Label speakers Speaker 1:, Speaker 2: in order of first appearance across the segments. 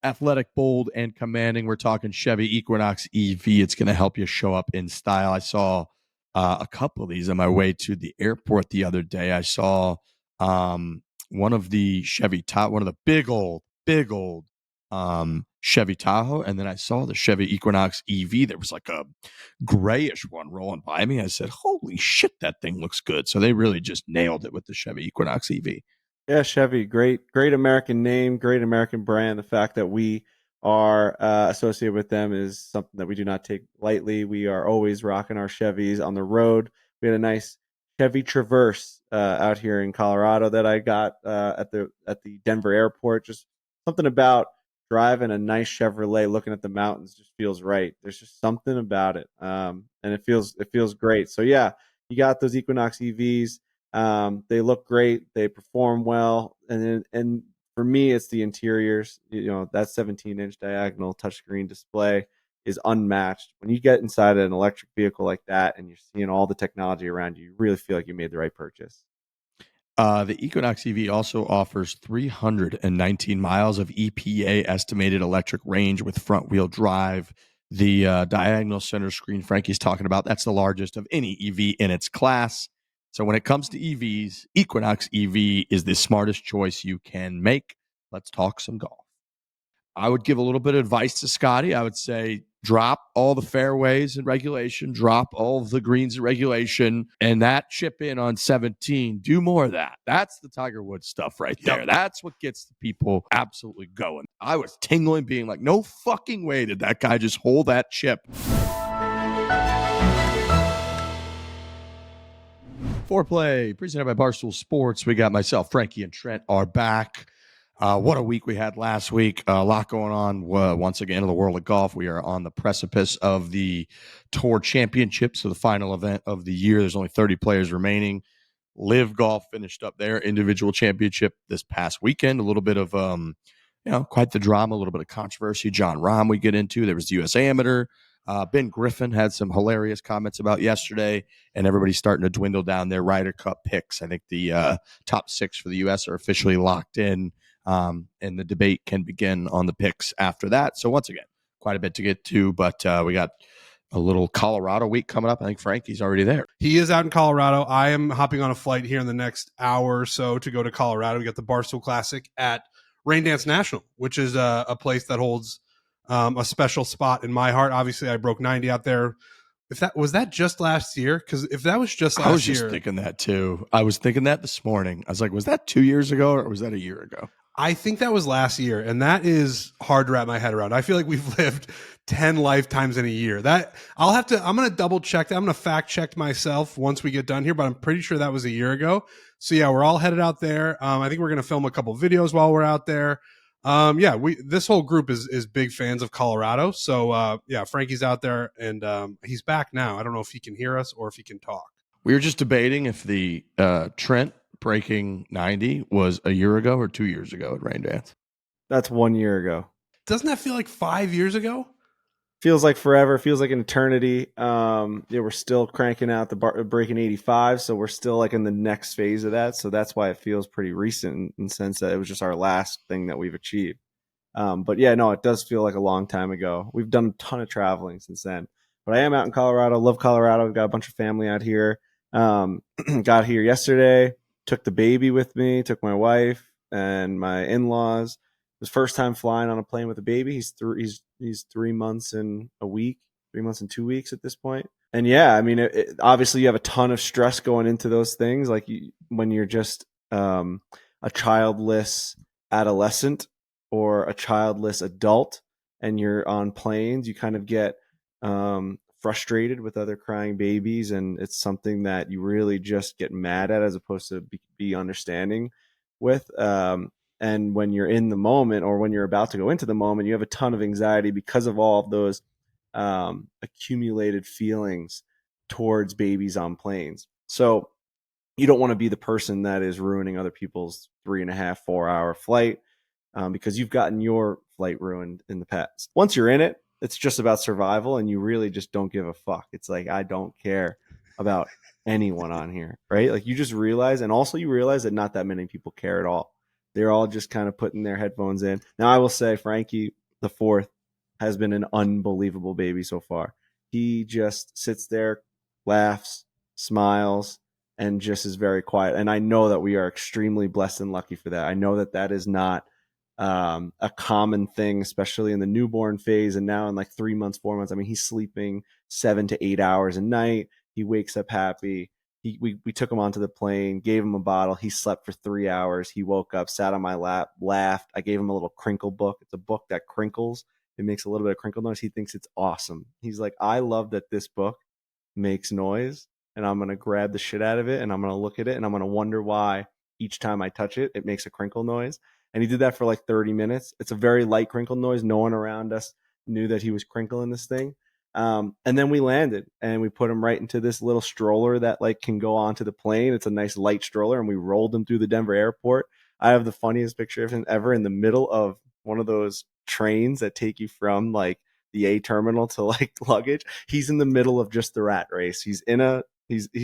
Speaker 1: athletic, bold, and commanding. We're talking Chevy Equinox EV. It's going to help you show up in style. I saw a couple of these on my way to the airport the other day. I saw one of the Chevy Tahoe, one of the big old Chevy Tahoe, and then I saw the Chevy Equinox EV. There was like a grayish one rolling by me. I said, holy shit, that thing looks good. So they really just nailed it with the Chevy Equinox EV.
Speaker 2: Yeah, Chevy, great American name, great American brand. The fact that we are associated with them is something that we do not take lightly. We are always rocking our Chevys on the road. We had a nice Chevy Traverse out here in Colorado that I got at the Denver airport. Just something about driving a nice Chevrolet, looking at the mountains, just feels right. There's just something about it, and it feels great. So yeah, you got those Equinox EVs. They look great. They perform well. And for me, it's the interiors. You know, that 17-inch diagonal touchscreen display is unmatched. When you get inside an electric vehicle like that and you're seeing all the technology around you, you really feel like you made the right purchase.
Speaker 1: The Equinox EV also offers 319 miles of EPA estimated electric range with front-wheel drive. The diagonal center screen Frankie's talking about, that's the largest of any EV in its class. So when it comes to EVs, Equinox EV is the smartest choice you can make. Let's talk some golf. I would give a little bit of advice to Scottie. I would say drop all the fairways in regulation, drop all the greens in regulation, and that chip in on 17. Do more of that. That's the Tiger Woods stuff right there. Yep. That's what gets the people absolutely going. I was tingling, being like, no fucking way did that guy just hold that chip. Foreplay, presented by Barstool Sports. We got myself, Frankie, and Trent are back. What a week we had last week. A lot going on once again in the world of golf. We are on the precipice of the Tour Championship, so the final event of the year. There's only 30 players remaining. LIV Golf finished up their individual championship this past weekend. A little bit of, quite the drama, a little bit of controversy. John Rahm we get into. There was the US Amateur. Ben Griffin had some hilarious comments about yesterday, and everybody's starting to dwindle down their Ryder Cup picks. I think the top 6 for the U.S. are officially locked in, and the debate can begin on the picks after that. So once again, quite a bit to get to, but we got a little Colorado week coming up. I think Frankie's already there.
Speaker 3: He is out in Colorado. I am hopping on a flight here in the next hour or so to go to Colorado. We got the Barstool Classic at Rain Dance National, which is a place that holds a special spot in my heart. Obviously, I broke 90 out there. If that was that just last year, because if that was just last year,
Speaker 1: I was just thinking that too. I was thinking that this morning. I was like, was that 2 years ago or was that a year ago?
Speaker 3: I think that was last year, and that is hard to wrap my head around. I feel like we've lived 10 lifetimes in a year. That I'm going to double check that. I'm going to fact check myself once we get done here, but I'm pretty sure that was a year ago. So yeah, we're all headed out there. I think we're going to film a couple videos while we're out there. This whole group is big fans of Colorado. So Frankie's out there, and he's back now. I don't know if he can hear us or if he can talk.
Speaker 1: We were just debating if the Trent breaking 90 was a year ago or 2 years ago at Rain Dance.
Speaker 2: That's 1 year ago.
Speaker 3: Doesn't that feel like 5 years ago?
Speaker 2: Feels like forever. Feels like an eternity. We're still cranking out the breaking 85, so we're still like in the next phase of that. So that's why it feels pretty recent in the sense that it was just our last thing that we've achieved. But yeah, no, it does feel like a long time ago. We've done a ton of traveling since then. But I am out in Colorado. Love Colorado. We've got a bunch of family out here. Got here yesterday. Took the baby with me. Took my wife and my in-laws. It was first time flying on a plane with a baby. He's 3 months and a week, 3 months and 2 weeks at this point. And yeah, I mean, obviously you have a ton of stress going into those things. Like when you're just a childless adolescent or a childless adult and you're on planes, you kind of get frustrated with other crying babies. And it's something that you really just get mad at as opposed to be understanding with. And when you're in the moment or when you're about to go into the moment, you have a ton of anxiety because of all of those accumulated feelings towards babies on planes. So you don't want to be the person that is ruining other people's 3.5, 4 hour flight because you've gotten your flight ruined in the past. Once you're in it, it's just about survival and you really just don't give a fuck. It's like, I don't care about anyone on here, right? Like you just realize, and also you realize that not that many people care at all. They're all just kind of putting their headphones in. Now, I will say Frankie, the fourth, has been an unbelievable baby so far. He just sits there, laughs, smiles, and just is very quiet. And I know that we are extremely blessed and lucky for that. I know that that is not a common thing, especially in the newborn phase. And now in like 3 months, 4 months, I mean, he's sleeping 7 to 8 hours a night. He wakes up happy. We took him onto the plane, gave him a bottle. He slept for 3 hours. He woke up, sat on my lap, laughed. I gave him a little crinkle book. It's a book that crinkles. It makes a little bit of crinkle noise. He thinks it's awesome. He's like, I love that this book makes noise, and I'm going to grab the shit out of it, and I'm going to look at it, and I'm going to wonder why each time I touch it, it makes a crinkle noise. And he did that for like 30 minutes. It's a very light crinkle noise. No one around us knew that he was crinkling this thing. And then we landed, and we put him right into this little stroller that like can go onto the plane. It's a nice light stroller, and we rolled him through the Denver airport. I have the funniest picture of him ever in the middle of one of those trains that take you from like the A terminal to like luggage. He's in the middle of just the rat race. He's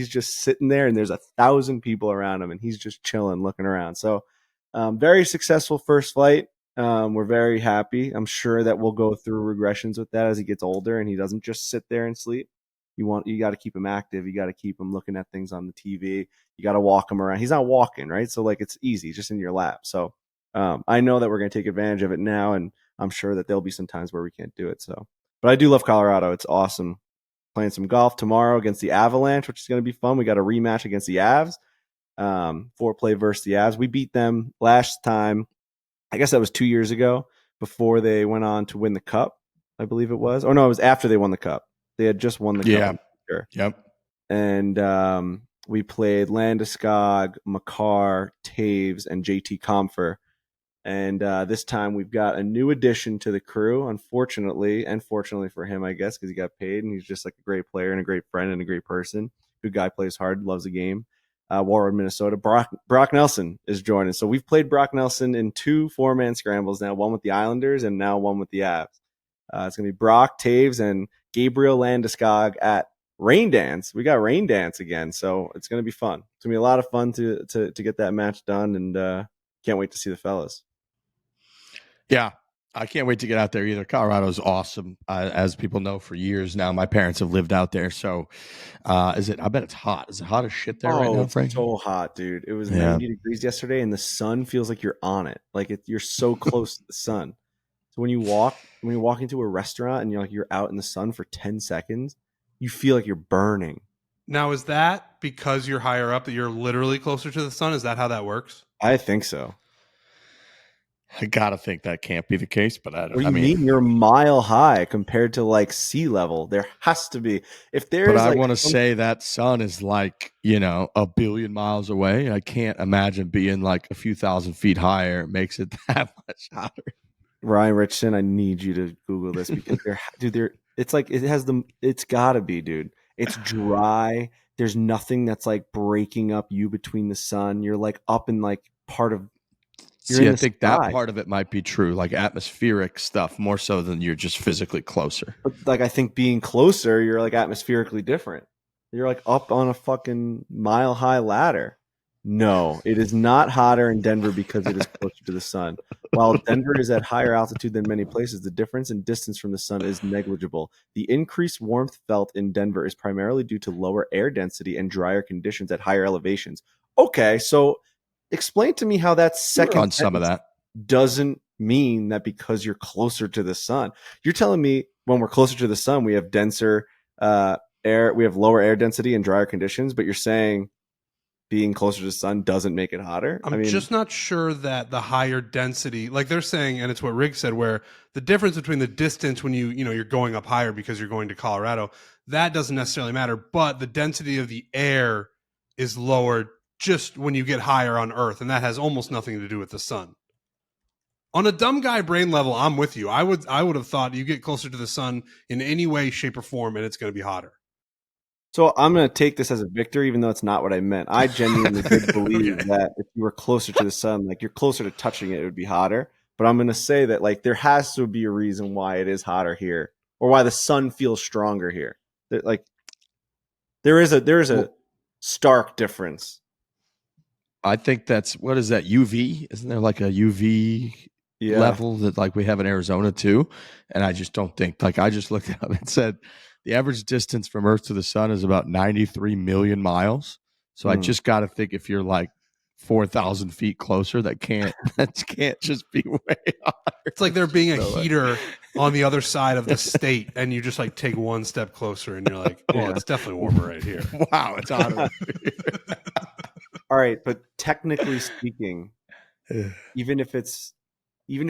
Speaker 2: just sitting there, and there's 1,000 people around him, and he's just chilling, looking around. So very successful first flight. We're very happy. I'm sure that we'll go through regressions with that as he gets older, and he doesn't just sit there and sleep. You got to keep him active. You got to keep him looking at things on the TV. You got to walk him around. He's not walking, right? So like it's easy, just in your lap. So I know that we're going to take advantage of it now, and I'm sure that there'll be some times where we can't do it. So, but I do love Colorado. It's awesome. Playing some golf tomorrow against the Avalanche, which is going to be fun. We got a rematch against the Avs. Foreplay versus the Avs. We beat them last time. I guess that was 2 years ago, before they went on to win the Cup, I believe it was. Oh, no, it was after they won the Cup. They had just won the Cup.
Speaker 1: Sure. Yep.
Speaker 2: And we played Landeskog, Makar, Taves, and JT Comfer. And this time we've got a new addition to the crew, unfortunately, and fortunately for him, I guess, because he got paid, and he's just like a great player and a great friend and a great person. Good guy, plays hard, loves the game. Warwood, Minnesota. Brock Nelson is joining. So we've played Brock Nelson in 2 4-man scrambles now, one with the Islanders and now one with the Avs. It's going to be Brock, Taves, and Gabriel Landeskog at Rain Dance. We got Rain Dance again, so it's going to be fun. It's going to be a lot of fun to get that match done, and can't wait to see the fellas.
Speaker 1: Yeah, I can't wait to get out there either. Colorado's awesome. As people know, for years now, my parents have lived out there. So I bet it's hot. Is it hot as shit there right now, Frank?
Speaker 2: It's so hot, dude. It was 90 degrees yesterday, and the sun feels like you're on it. Like you're so close to the sun. So when you walk into a restaurant and you're out in the sun for 10 seconds, you feel like you're burning.
Speaker 3: Now, is that because you're higher up that you're literally closer to the sun? Is that how that works?
Speaker 2: I think so.
Speaker 1: I gotta think that can't be the case, but I don't.
Speaker 2: What do you mean? You're a mile high compared to like sea level. There has to be. If there's,
Speaker 1: but I want to say that sun is like 1 billion miles away. I can't imagine being like a few thousand feet higher. It makes it that much hotter.
Speaker 2: Ryan Richardson, I need you to Google this because it's like it's gotta be, dude. It's dry. There's nothing that's like breaking up you between the sun. You're like up in like part of.
Speaker 1: See, I think that part of it might be true, like atmospheric stuff, more so than you're just physically closer.
Speaker 2: But like, I think being closer, you're like atmospherically different. You're like up on a fucking mile high ladder. No, it is not hotter in Denver because it is closer to the sun. While Denver is at higher altitude than many places, the difference in distance from the sun is negligible. The increased warmth felt in Denver is primarily due to lower air density and drier conditions at higher elevations. Okay, so explain to me how that second
Speaker 1: on some of that
Speaker 2: doesn't mean that because you're closer to the sun. You're telling me when we're closer to the sun, we have denser air, we have lower air density and drier conditions, but you're saying being closer to the sun doesn't make it hotter?
Speaker 3: I mean, just not sure that the higher density, like they're saying, and it's what Riggs said, where the difference between the distance when you're going up higher because you're going to Colorado, that doesn't necessarily matter, but the density of the air is lower just when you get higher on Earth, and that has almost nothing to do with the sun. On a dumb guy brain level, I'm with you. I would have thought you get closer to the sun in any way, shape, or form, and it's going to be hotter.
Speaker 2: So I'm going to take this as a victory, even though it's not what I meant. I genuinely did believe that if you were closer to the sun, like you're closer to touching it, it would be hotter. But I'm going to say that like there has to be a reason why it is hotter here, or why the sun feels stronger here. Like there is a stark difference.
Speaker 1: I think that's, what is that, UV? Isn't there like a UV level that like we have in Arizona too? And I just don't think, like, I just looked it up and said the average distance from Earth to the sun is about 93 million miles. So I just got to think if you're like 4,000 feet closer, that can't just be way higher.
Speaker 3: It's like there being a heater on the other side of the state, and you just like take one step closer, and you're like, "Oh, it's definitely warmer right here."
Speaker 1: Wow, it's hotter.
Speaker 2: All right, but technically speaking, even if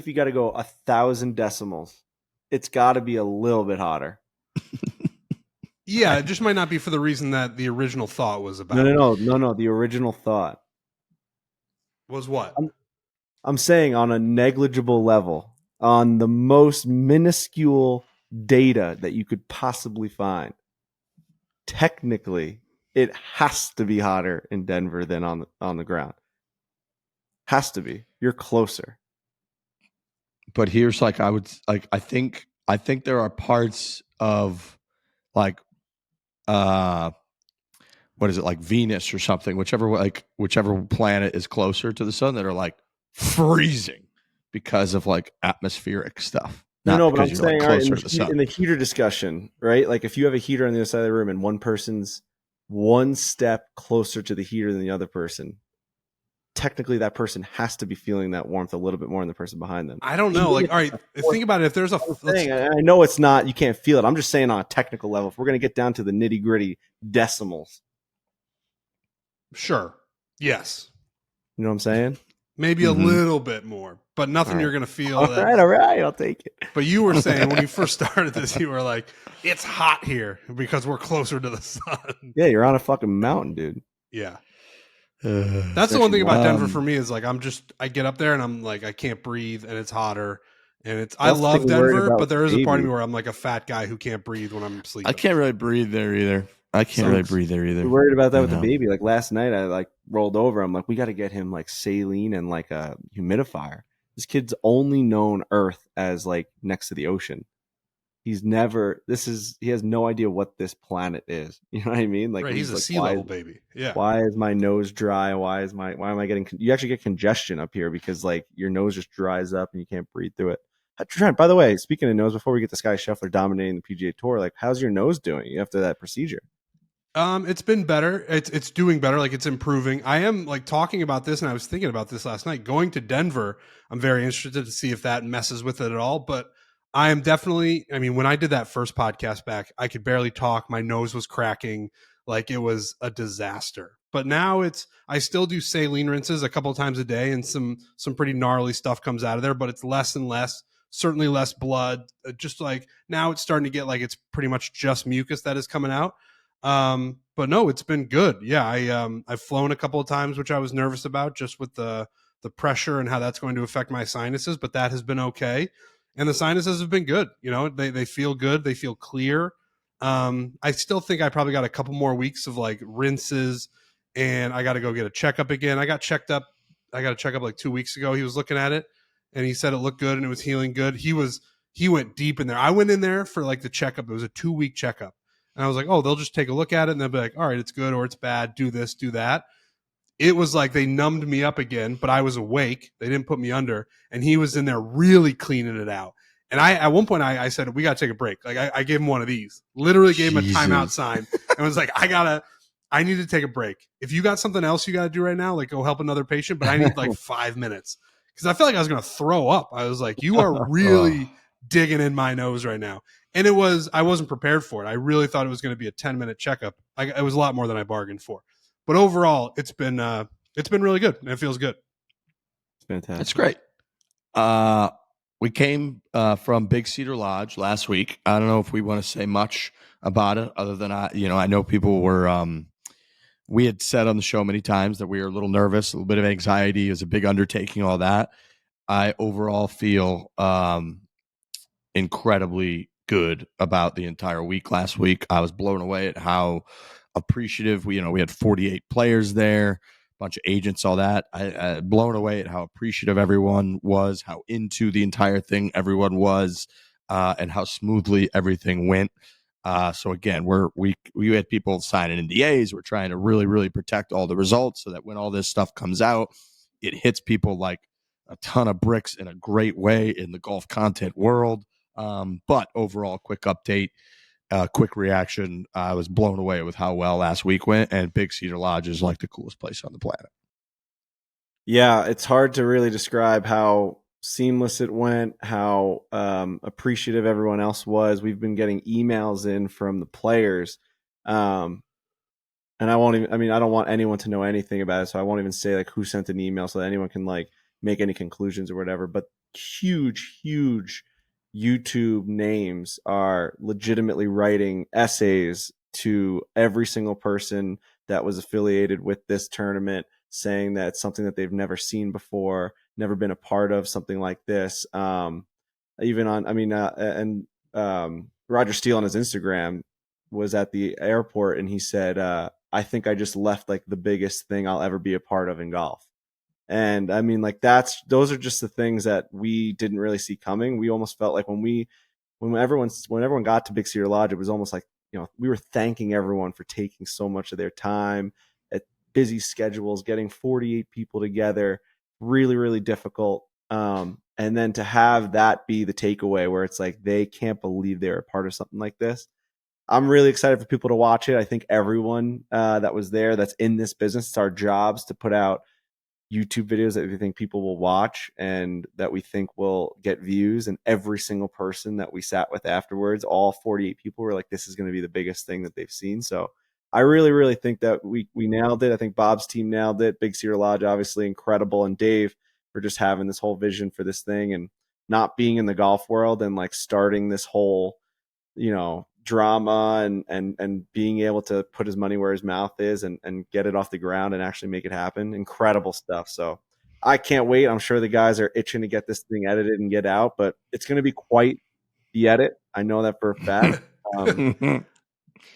Speaker 2: you got to go 1,000 decimals, it's got to be a little bit hotter.
Speaker 3: Yeah, it just might not be for the reason that the original thought was about.
Speaker 2: No. The original thought
Speaker 3: was what?
Speaker 2: I'm saying on a negligible level, on the most minuscule data that you could possibly find. Technically, it has to be hotter in Denver than on the ground. Has to be. You're closer.
Speaker 1: But here's like, I think there are parts of like what is it, like Venus or something, whichever planet is closer to the sun, that are like freezing because of like atmospheric stuff.
Speaker 2: No, but I'm saying, like, in the heater discussion, right? Like if you have a heater on the other side of the room and one person's one step closer to the heater than the other person, technically that person has to be feeling that warmth a little bit more than the person behind them.
Speaker 3: I don't know. Like, all right, think about it. If there's
Speaker 2: I know it's not, you can't feel it. I'm just saying on a technical level, if we're going to get down to the nitty gritty decimals.
Speaker 3: Sure. Yes.
Speaker 2: You know what I'm saying?
Speaker 3: Maybe a little bit more, but nothing you're going to feel.
Speaker 2: All right, I'll take it.
Speaker 3: But you were saying when you first started this, you were like, it's hot here because we're closer to the sun.
Speaker 2: Yeah, you're on a fucking mountain, dude.
Speaker 3: Yeah. That's the one thing about Denver for me is like, I get up there and I'm like, I can't breathe and it's hotter. And I love Denver, but there is a part of me where I'm like a fat guy who can't breathe when I'm sleeping.
Speaker 1: I can't really breathe there either.
Speaker 2: We're worried about that with the baby. Like last night, I like rolled over. I'm like, we got to get him like saline and like a humidifier. This kid's only known Earth as like next to the ocean. He has no idea what this planet is. You know what I mean? Like,
Speaker 3: right, he's a sea level baby. Yeah.
Speaker 2: Why is my nose dry? Why am I getting? You actually get congestion up here because like your nose just dries up and you can't breathe through it. Trent, by the way, speaking of nose, before we get to Scottie Scheffler dominating the PGA Tour, like, how's your nose doing after that procedure?
Speaker 3: It's been better. It's doing better. Like, it's improving. I am like talking about this, and I was thinking about this last night. Going to Denver, I'm very interested to see if that messes with it at all. But I am definitely, I mean, when I did that first podcast back, I could barely talk. My nose was cracking. Like, it was a disaster. But now I still do saline rinses a couple of times a day, and some pretty gnarly stuff comes out of there, but it's less and less, certainly less blood. Just like now it's starting to get like, it's pretty much just mucus that is coming out. But no, it's been good. Yeah. I've flown a couple of times, which I was nervous about just with the pressure and how that's going to affect my sinuses, but that has been okay. And the sinuses have been good. You know, they feel good. They feel clear. I still think I probably got a couple more weeks of like rinses, and I got to go get a checkup again. I got a checkup like 2 weeks ago. He was looking at it and he said it looked good and it was healing good. He went deep in there. I went in there for like the checkup. It was a 2-week checkup. And I was like, oh, they'll just take a look at it and they'll be like, all right, it's good or it's bad. Do this, do that. It was like they numbed me up again, but I was awake. They didn't put me under. And he was in there really cleaning it out. And at one point I said, we got to take a break. Like I gave him one of these, literally gave him a timeout sign and was like, I need to take a break. If you got something else you got to do right now, like go help another patient, but I need like 5 minutes. Cause I felt like I was going to throw up. I was like, you are really digging in my nose right now. And I wasn't prepared for it. I really thought it was going to be a 10-minute checkup. It was a lot more than I bargained for. But overall, it's been really good and it feels good.
Speaker 2: It's fantastic.
Speaker 1: It's great. We came from Big Cedar Lodge last week. I don't know if we want to say much about it other than I know people were we had said on the show many times that we were a little nervous, a little bit of anxiety. It was a big undertaking, all that. I overall feel incredibly good about the entire week last week. I was blown away at how appreciative we had 48 players there, a bunch of agents, all that. I blown away at how appreciative everyone was, how into the entire thing everyone was, and how smoothly everything went. So again, we had people signing NDAs. We're trying to really, really protect all the results so that when all this stuff comes out, it hits people like a ton of bricks in a great way in the golf content world. But overall, quick update, quick reaction. I was blown away with how well last week went, and Big Cedar Lodge is like the coolest place on the planet.
Speaker 2: Yeah, it's hard to really describe how seamless it went, how appreciative everyone else was. We've been getting emails in from the players. And I won't even, I mean, I don't want anyone to know anything about it. So I won't even say like who sent an email so that anyone can like make any conclusions or whatever. But huge, huge YouTube names are legitimately writing essays to every single person that was affiliated with this tournament, saying that it's something that they've never seen before, never been a part of something like this. Even on, I mean, Roger Steele on his Instagram was at the airport and he said, I think I just left like the biggest thing I'll ever be a part of in golf. And I mean, like those are just the things that we didn't really see coming. We almost felt like when everyone got to Big Cedar Lodge, it was almost like, we were thanking everyone for taking so much of their time at busy schedules, getting 48 people together, really, really difficult. And then to have that be the takeaway where it's like, they can't believe they're a part of something like this. I'm really excited for people to watch it. I think everyone that was there that's in this business, it's our jobs to put out YouTube videos that we think people will watch and that we think will get views. And every single person that we sat with afterwards, all 48 people were like, this is going to be the biggest thing that they've seen. So I really, really think that we nailed it. I think Bob's team nailed it. Big Cedar Lodge, obviously incredible. And Dave for just having this whole vision for this thing and not being in the golf world and like starting this whole, drama and being able to put his money where his mouth is and get it off the ground and actually make it happen. Incredible stuff. So I can't wait. I'm sure the guys are itching to get this thing edited and get out, but it's going to be quite the edit. I know that for a fact.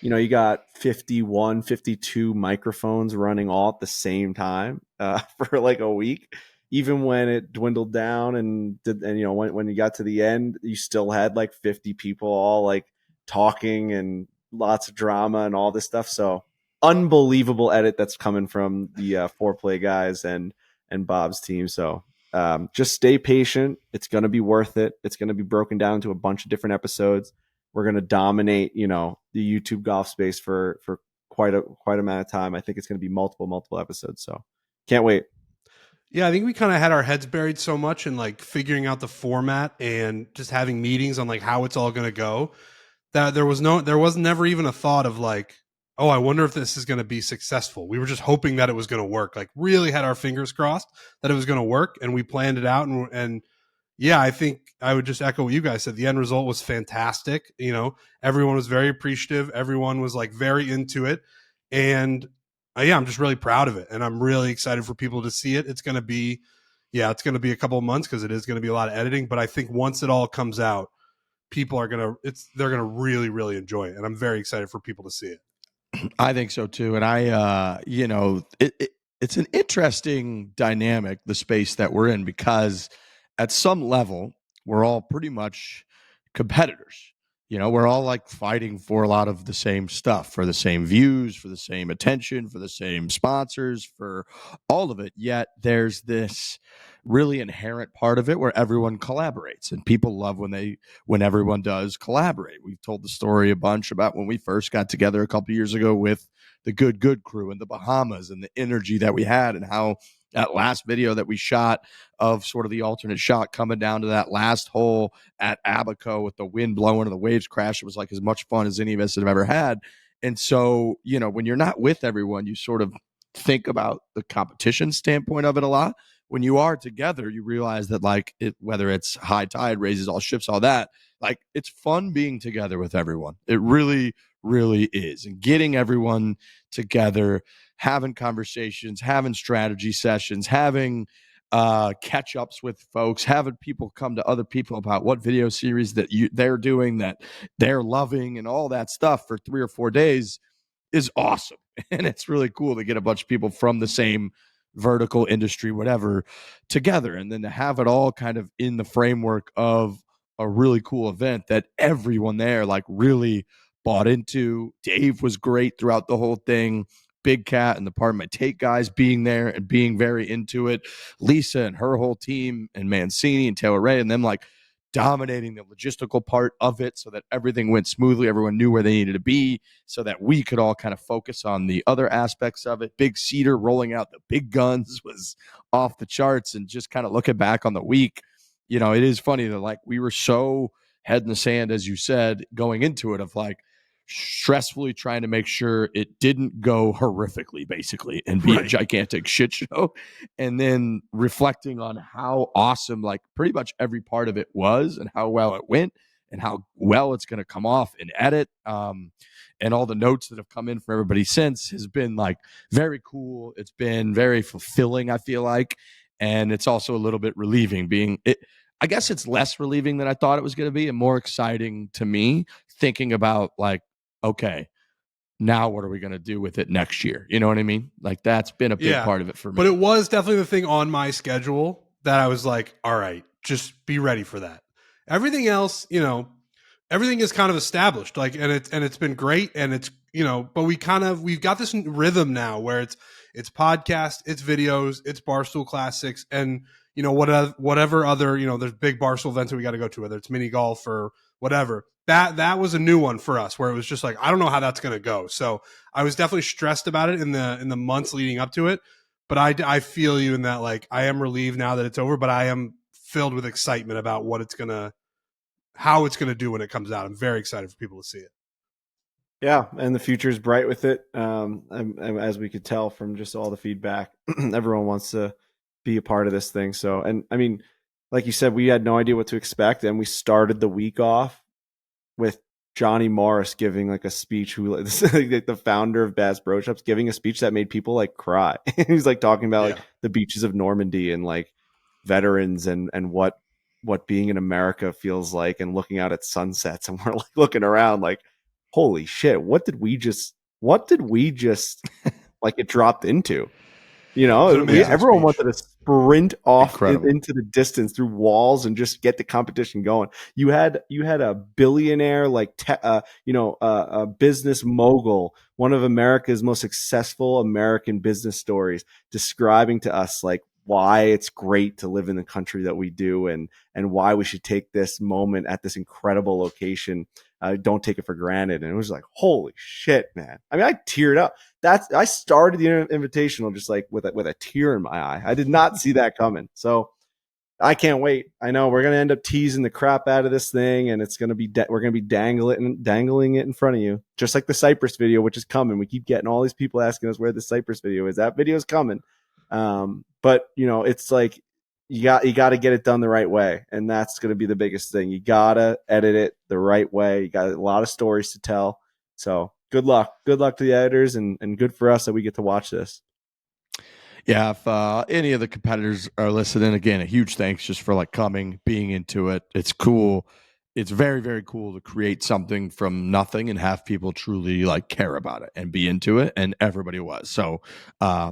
Speaker 2: You got 51, 52 microphones running all at the same time for like a week. Even when it dwindled down and when you got to the end, you still had like 50 people all like talking and lots of drama and all this stuff. So unbelievable edit that's coming from the Foreplay guys and Bob's team. So just stay patient. It's going to be worth it. It's going to be broken down into a bunch of different episodes. We're going to dominate, the YouTube golf space for quite amount of time. I think it's going to be multiple episodes. So can't wait.
Speaker 3: Yeah, I think we kind of had our heads buried so much in like figuring out the format and just having meetings on like how it's all going to go that there was never even a thought of like, oh, I wonder if this is going to be successful. We were just hoping that it was going to work. Like really had our fingers crossed that it was going to work, and we planned it out. And yeah, I think I would just echo what you guys said. The end result was fantastic. Everyone was very appreciative. Everyone was like very into it. And yeah, I'm just really proud of it. And I'm really excited for people to see it. It's going to be a couple of months because it is going to be a lot of editing. But I think once it all comes out, people are they're going to really, really enjoy it. And I'm very excited for people to see it.
Speaker 1: I think so too. And it's an interesting dynamic, the space that we're in, because at some level, we're all pretty much competitors. We're all like fighting for a lot of the same stuff, for the same views, for the same attention, for the same sponsors, for all of it. Yet there's this really inherent part of it where everyone collaborates, and people love when everyone does collaborate. We've told the story a bunch about when we first got together a couple of years ago with the Good crew in the Bahamas and the energy that we had, and how that last video that we shot of sort of the alternate shot coming down to that last hole at Abaco with the wind blowing and the waves crash, it was like as much fun as any of us have ever had. And so, when you're not with everyone, you sort of think about the competition standpoint of it a lot. When you are together, you realize that whether it's high tide raises all ships, all that, like it's fun being together with everyone. It really, really is. And getting everyone together, having conversations, having strategy sessions, having catch ups with folks, having people come to other people about what video series that they're doing that they're loving and all that stuff for 3 or 4 days is awesome. And it's really cool to get a bunch of people from the same vertical industry, whatever, together. And then to have it all kind of in the framework of a really cool event that everyone there like really bought into. Dave was great throughout the whole thing. Big Cat and the Pardon My Take guys being there and being very into it. Lisa and her whole team and Mancini and Taylor Ray and them like dominating the logistical part of it so that everything went smoothly. Everyone knew where they needed to be so that we could all kind of focus on the other aspects of it. Big Cedar rolling out the big guns was off the charts. And just kind of looking back on the week, you know, it is funny that like we were so head in the sand, as you said, going into it of like stressfully trying to make sure it didn't go horrifically, basically, and be a gigantic shit show. And then reflecting on how awesome, like pretty much every part of it was and how well it went and how well it's going to come off in edit. And all the notes that have come in from everybody since has been like very cool. It's been very fulfilling, I feel like. And it's also a little bit relieving being it. I guess it's less relieving than I thought it was going to be and more exciting to me thinking about like, okay, now what are we going to do with it next year? You know what I mean? Like that's been a big part of it for me.
Speaker 3: But it was definitely the thing on my schedule that I was like, all right, just be ready for that. Everything else, you know, everything is kind of established, like, and it's been great. And it's, you know, but we've got this rhythm now where it's podcast, it's videos, it's Barstool Classics. And, you know, whatever other, you know, there's big Barstool events that we got to go to, whether it's mini golf or whatever. That was a new one for us where it was just like, I don't know how that's going to go. So I was definitely stressed about it in the months leading up to it. But I feel you in that, like, I am relieved now that it's over, but I am filled with excitement about how it's going to do when it comes out. I'm very excited for people to see it.
Speaker 2: Yeah, and the future is bright with it. As we could tell from just all the feedback, everyone wants to be a part of this thing. So, and I mean, like you said, we had no idea what to expect, and we started the week off with Johnny Morris giving like a speech, who like the founder of Bass Pro Shops, giving a speech that made people like cry. He's like talking about like the beaches of Normandy and like veterans and what being in America feels like, and looking out at sunsets, and we're like looking around like, holy shit, what did we just like it dropped into? You know, everyone wanted to sprint off into the distance through walls and just get the competition going. You had a billionaire, like a business mogul, one of America's most successful American business stories, describing to us like why it's great to live in the country that we do, and why we should take this moment at this incredible location. Don't take it for granted. And it was like, holy shit, man. I mean, I teared up. I started the Invitational just like with a tear in my eye. I did not see that coming. So I can't wait. I know we're going to end up teasing the crap out of this thing, and it's going to be, we're going to be dangling it in front of you. Just like the Cypress video, which is coming. We keep getting all these people asking us where the Cypress video is. That video is coming. But you know, it's like, you got to get it done the right way. And that's going to be the biggest thing. You got to edit it the right way. You got a lot of stories to tell. So good luck to the editors, and good for us that we get to watch this.
Speaker 1: Yeah. If any of the competitors are listening, again, a huge thanks just for like coming, being into it. It's cool. It's very, very cool to create something from nothing and have people truly like care about it and be into it. And everybody was. So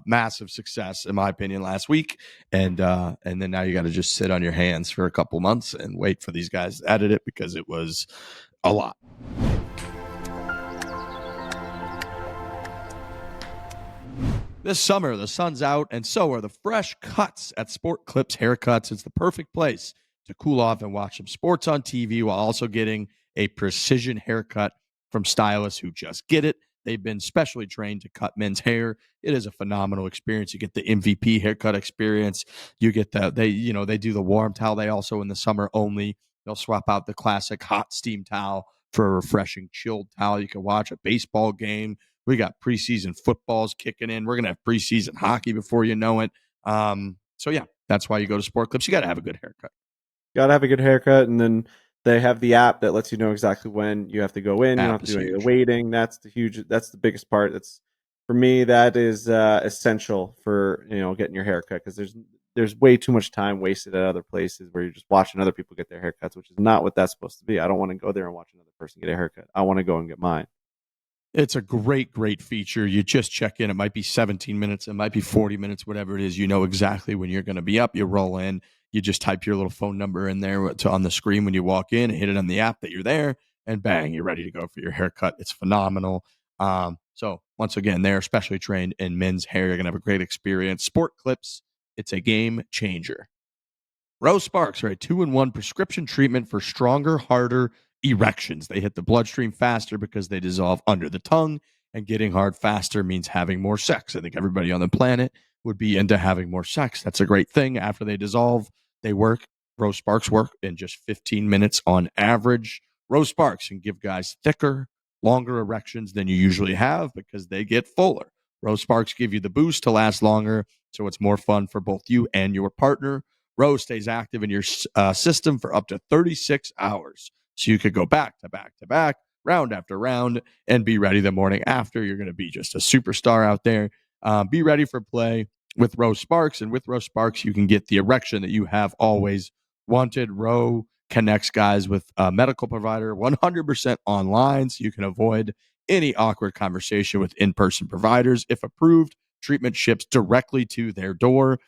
Speaker 1: massive success, in my opinion, last week. And then now you got to just sit on your hands for a couple months and wait for these guys to edit it, because it was a lot. This summer, the sun's out, and so are the fresh cuts at Sport Clips Haircuts. It's the perfect place to cool off and watch some sports on TV while also getting a precision haircut from stylists who just get it. They've been specially trained to cut men's hair. It is a phenomenal experience. You get the MVP haircut experience. You get they do the warm towel. They also, in the summer only, they'll swap out the classic hot steam towel for a refreshing chilled towel. You can watch a baseball game. We got preseason footballs kicking in. We're going to have preseason hockey before you know it. So yeah, that's why you go to Sport Clips. You got to have a good haircut.
Speaker 2: Got to have a good haircut, and then they have the app that lets you know exactly when you have to go in. You don't have to do any of the waiting. That's the biggest part. That's, for me, that is essential for, you know, getting your haircut, because there's way too much time wasted at other places where you're just watching other people get their haircuts, which is not what that's supposed to be. I don't want to go there and watch another person get a haircut. I want to go and get mine.
Speaker 1: It's a great, great feature. You just check in. It might be 17 minutes. It might be 40 minutes, whatever it is. You know exactly when you're going to be up. You roll in. You just type your little phone number in there on the screen when you walk in, and hit it on the app that you're there. and bang, you're ready to go for your haircut. It's phenomenal. So once again, they're specially trained in men's hair. You're going to have a great experience. Sport Clips, it's a game changer. Rose Sparks are a 2-in-1 prescription treatment for stronger, harder erections. They hit the bloodstream faster because they dissolve under the tongue, and getting hard faster means having more sex. I think everybody on the planet would be into having more sex. That's a great thing. After they dissolve, they work. Rose Sparks work in just 15 minutes on average. Rose Sparks can give guys thicker, longer erections than you usually have because they get fuller. Rose Sparks give you the boost to last longer, so it's more fun for both you and your partner. Rose stays active in your system for up to 36 hours. So you could go back to back to back, round after round, and be ready the morning after. You're going to be just a superstar out there. Be ready for play with Rose Sparks. And with Rose Sparks, you can get the erection that you have always wanted. Roe connects guys with a medical provider 100% online, so you can avoid any awkward conversation with in-person providers. If approved, treatment ships directly to their door.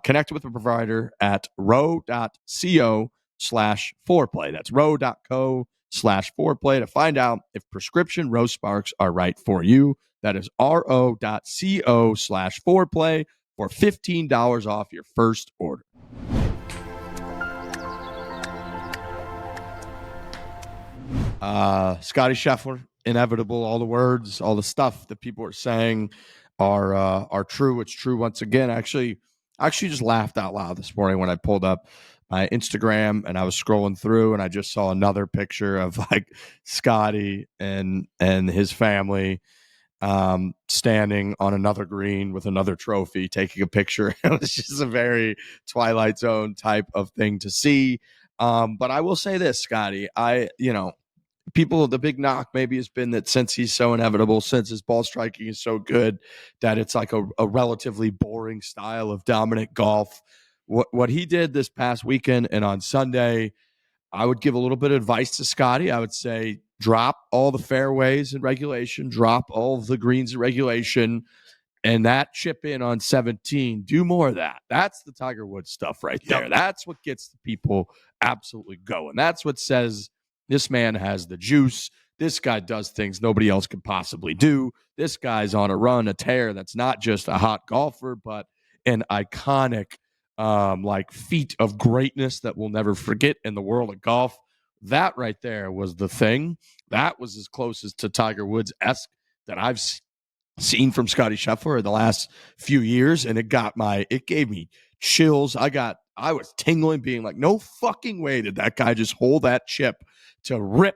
Speaker 1: Connect with a provider at row.co/foreplay. That's row.co/foreplay to find out if prescription Rose Sparks are right for you. That is ro.co/foreplay for $15 off your first order. Scottie Scheffler, inevitable. All the words, all the stuff that people are saying are true. It's true once again. I actually just laughed out loud this morning when I pulled up my Instagram and I was scrolling through and I just saw another picture of like Scottie and his family standing on another green with another trophy, taking a picture. It was just a very Twilight Zone type of thing to see. But I will say this, Scottie, people, the big knock maybe has been that since he's so inevitable, since his ball striking is so good, that it's like a relatively boring style of dominant golf. What he did this past weekend and on Sunday, I would give a little bit of advice to Scottie. I would say drop all the fairways in regulation, drop all of the greens in regulation, and that chip in on 17, do more of that. That's the Tiger Woods stuff right there. Yep. That's what gets the people absolutely going. That's what says this man has the juice. This guy does things nobody else could possibly do. This guy's on a run, a tear that's not just a hot golfer, but an iconic feat of greatness that we'll never forget in the world of golf. That right there was the thing. That was as close as to Tiger Woods-esque that I've seen from Scottie Scheffler in the last few years, and it gave me chills. I was tingling, being like, no fucking way did that guy just hold that chip to rip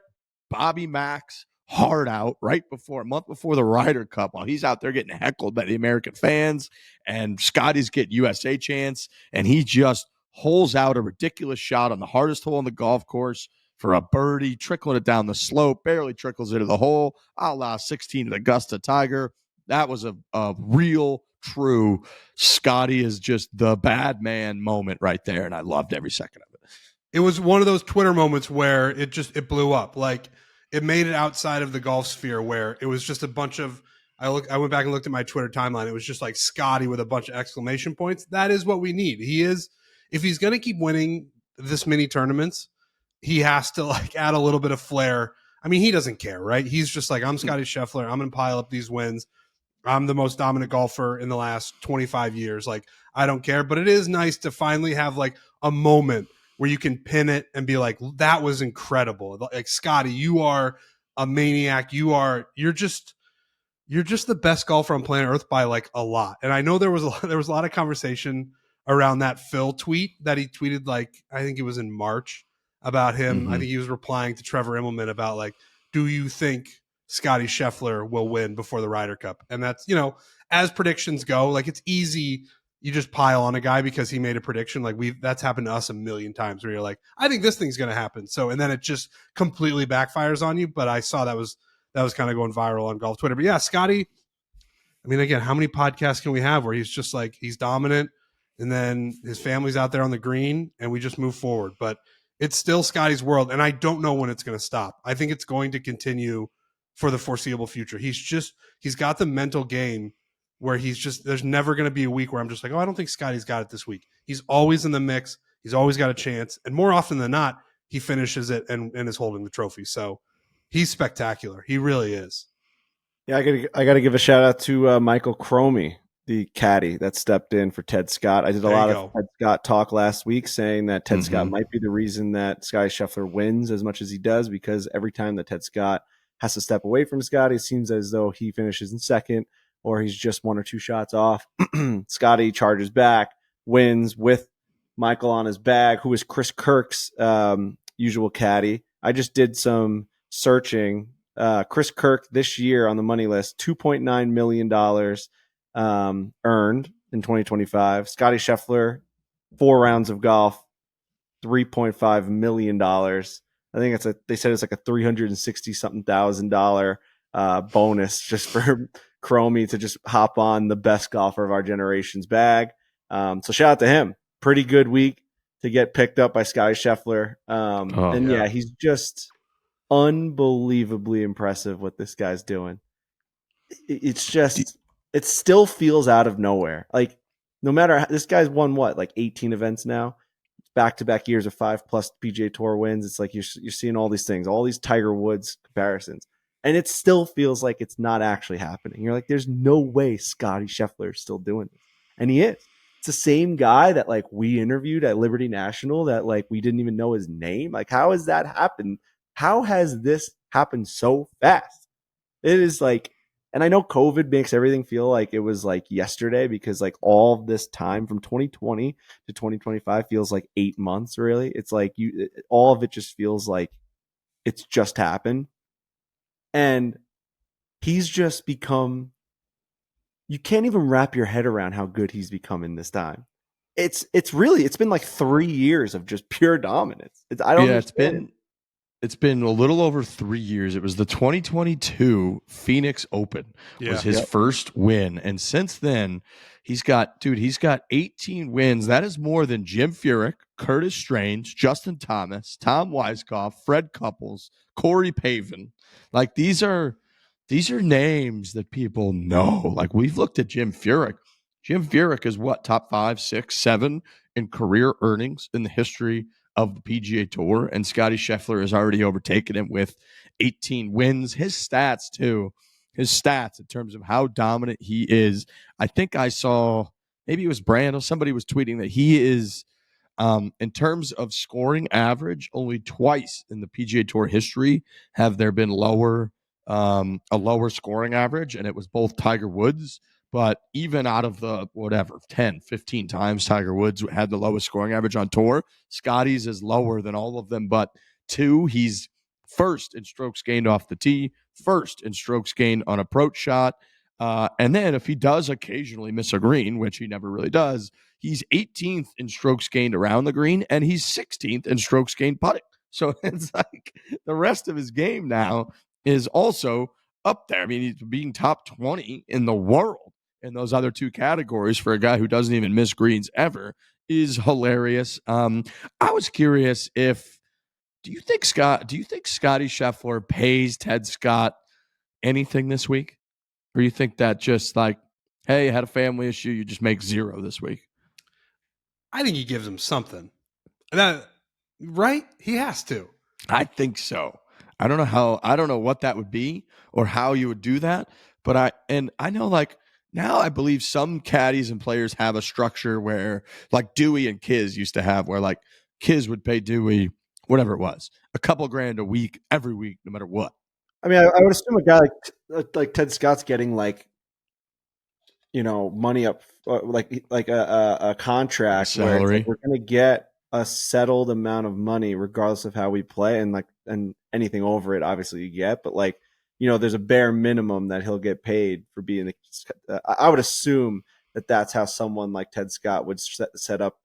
Speaker 1: Bobby Mack's heart out a month before the Ryder Cup, while he's out there getting heckled by the American fans, and Scottie's getting USA chants, and he just holes out a ridiculous shot on the hardest hole on the golf course for a birdie, trickling it down the slope, barely trickles into the hole, a la 16 at Augusta Tiger. That was a real, true Scottie is just the bad man moment right there, and I loved every second of it.
Speaker 3: It was one of those Twitter moments where it blew up. Like, it made it outside of the golf sphere, where it was just a bunch of, I went back and looked at my Twitter timeline. It was just like Scottie with a bunch of exclamation points. That is what we need. If he's going to keep winning this many tournaments, he has to like add a little bit of flair. I mean, he doesn't care, right? He's just like, I'm Scottie Scheffler. I'm going to pile up these wins. I'm the most dominant golfer in the last 25 years. Like, I don't care. But it is nice to finally have like a moment where you can pin it and be like, that was incredible. Like, Scottie, you are a maniac. You're just the best golfer on planet Earth by like a lot. And I know there was a lot of conversation around that Phil tweet that he tweeted, like, I think it was in March, about him. Mm-hmm. I think he was replying to Trevor Immelman about like, do you think Scottie Scheffler will win before the Ryder Cup? And that's, as predictions go, like, it's easy. You just pile on a guy because he made a prediction. Like, that's happened to us a million times where you're like, I think this thing's going to happen. So, and then it just completely backfires on you. But I saw that was kind of going viral on golf Twitter. But yeah, Scottie, I mean, again, how many podcasts can we have where he's just like, he's dominant and then his family's out there on the green and we just move forward? But it's still Scottie's world. And I don't know when it's going to stop. I think it's going to continue for the foreseeable future. He's got the mental game where there's never going to be a week where I'm just like, oh, I don't think Scottie's got it this week. He's always in the mix. He's always got a chance. And more often than not, he finishes it and is holding the trophy. So He's spectacular. He really is.
Speaker 2: Yeah, I gotta give a shout out to Michael Cromie, the caddy that stepped in for Ted Scott. I did a lot of Ted Scott talk last week saying that Ted Scott might be the reason that Scottie Scheffler wins as much as he does, because every time that Ted Scott has to step away from Scottie, it seems as though he finishes in second or he's just 1 or 2 shots off. Scottie charges back, wins with Michael on his bag, who is Chris Kirk's usual caddy. I just did some searching. Chris Kirk this year on the money list, $2.9 million earned in 2025. Scottie Scheffler, 4 rounds of golf, $3.5 million. I think they said it's like a $360,000 bonus just for Cromie to just hop on the best golfer of our generation's bag. So shout out to him. Pretty good week to get picked up by Scottie Scheffler. He's just unbelievably impressive what this guy's doing. It's just, it still feels out of nowhere. Like, no matter how, this guy's won like 18 events now, back-to-back years of 5+ PGA Tour wins. It's like you're seeing all these things, all these Tiger Woods comparisons, and it still feels like it's not actually happening. You're like, there's no way Scottie Scheffler is still doing this, and he is. It's the same guy that like we interviewed at Liberty National that like we didn't even know his name. Like, how has that happened? How has this happened so fast? It is like, and I know COVID makes everything feel like it was like yesterday, because like all of this time from 2020 to 2025 feels like 8 months, really. It's like all of it just feels like it's just happened. And he's just become, you can't even wrap your head around how good he's become in this time. It's been like 3 years of just pure dominance.
Speaker 1: It's been a little over 3 years. It was the 2022 Phoenix Open was his first win. And since then, he's got 18 wins. That is more than Jim Furyk, Curtis Strange, Justin Thomas, Tom Weiskopf, Fred Couples, Corey Pavin. Like, these are names that people know. Like, we've looked at Jim Furyk. Jim Furyk is what, top 5, 6, 7 in career earnings in the history of the PGA Tour, and Scottie Scheffler has already overtaken him with 18 wins. His stats in terms of how dominant he is. I think I saw, maybe it was Brand or somebody was tweeting that he is, in terms of scoring average, only twice in the PGA Tour history have there been a lower scoring average, and it was both Tiger Woods. But even out of the 10, 15 times Tiger Woods had the lowest scoring average on tour, Scottie's is lower than all of them but 2. He's first in strokes gained off the tee, first in strokes gained on approach shot. And then if he does occasionally miss a green, which he never really does, he's 18th in strokes gained around the green, and he's 16th in strokes gained putting. So it's like the rest of his game now is also up there. I mean, he's being top 20 in the world in those other 2 categories for a guy who doesn't even miss greens ever is hilarious. I was curious do you think Scottie Scheffler pays Ted Scott anything this week? Or you think that just like, hey, you had a family issue, you just make 0 this week?
Speaker 3: I think he gives him something. Right? He has to.
Speaker 1: I think so. I don't know what that would be or how you would do that, but I know, like, now I believe some caddies and players have a structure where, like Dewey and Kiz used to have, where like Kiz would pay Dewey whatever it was, a couple grand a week, every week, no matter what.
Speaker 2: I mean, I would assume a guy like Ted Scott's getting like, money up, like a contract where it's like, we're going to get a settled amount of money regardless of how we play, and anything over it, obviously you get, but like, there's a bare minimum that he'll get paid for being I would assume that that's how someone like Ted Scott would set up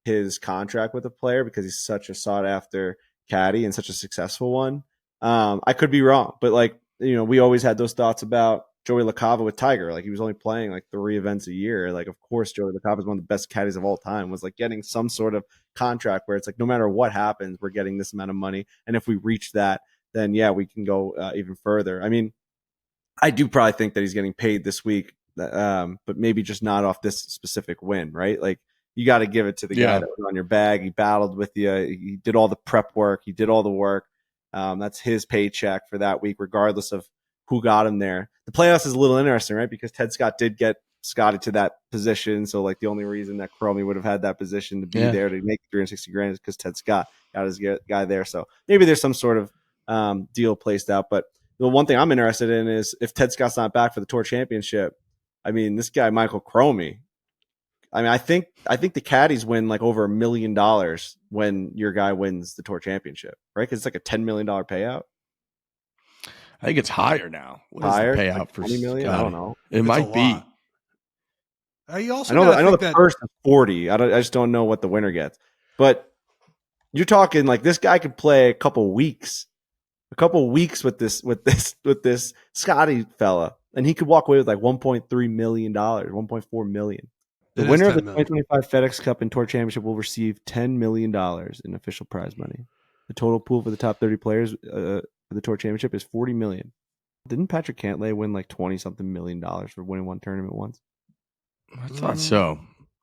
Speaker 2: his contract with a player, because he's such a sought after caddy and such a successful one. I could be wrong, but like, we always had those thoughts about Joey LaCava with Tiger. Like, he was only playing like 3 events a year. Like, of course, Joey LaCava is one of the best caddies of all time, was like getting some sort of contract where it's like, no matter what happens, we're getting this amount of money. And if we reach that, then yeah, we can go even further. I mean, I do probably think that he's getting paid this week, but maybe just not off this specific win, right? Like, you got to give it to the guy that was on your bag. He battled with you. He did all the prep work. He did all the work. That's his paycheck for that week, regardless of who got him there. The playoffs is a little interesting, right? Because Ted Scott did get Scottie to that position. So like the only reason that Cromie would have had that position to be there to make 360 grand is because Ted Scott got his guy there. So maybe there's some sort of deal placed out. But the one thing I'm interested in is if Ted Scott's not back for the Tour Championship, I mean, this guy, Michael Cromie, I mean, I think the caddies win like over $1 million when your guy wins the Tour Championship, right? Because it's like a $10 million payout.
Speaker 1: I think it's higher now. What
Speaker 2: higher?
Speaker 1: is the payout
Speaker 2: like
Speaker 1: for
Speaker 2: 20 million?
Speaker 1: Scottie?
Speaker 2: I don't know.
Speaker 1: It
Speaker 3: It's
Speaker 1: might
Speaker 3: a
Speaker 1: be.
Speaker 3: lot. You also
Speaker 2: I know the
Speaker 3: that
Speaker 2: first is 40. I just don't know what the winner gets. But you're talking like this guy could play a couple weeks with this Scottie fella, and he could walk away with like $1.3 million, $1.4 million. The
Speaker 3: It
Speaker 2: winner
Speaker 3: is
Speaker 2: of the
Speaker 3: 10 million.
Speaker 2: 2025 FedEx Cup and Tour Championship will receive $10 million in official prize money. The total pool for the top 30 players for the Tour Championship is $40 million. Didn't Patrick Cantlay win like 20-something million dollars for winning one tournament once?
Speaker 1: I thought so.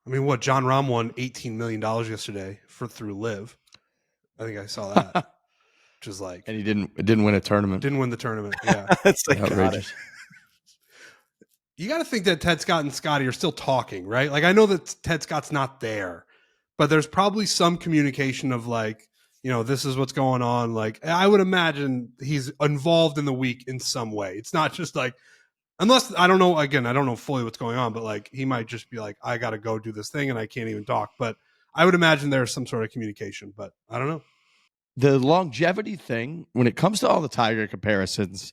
Speaker 3: I mean, what John Rahm won $18 million yesterday through LIV. I think I saw that, which is like,
Speaker 1: And he didn't win a tournament.
Speaker 3: didn't win the tournament. Yeah,
Speaker 2: That's like
Speaker 1: Outrageous.
Speaker 3: you got to think that Ted Scott and Scottie are still talking, right? Like I know that Ted Scott's not there, but there's probably some communication of like, this is what's going on. Like I would imagine he's involved in the week in some way. It's not just like, unless I don't know, again, I don't know fully what's going on, but like he might just be like, I got to go do this thing and I can't even talk. But I would imagine there's some sort of communication, but I don't know.
Speaker 1: The longevity thing, when it comes to all the Tiger comparisons,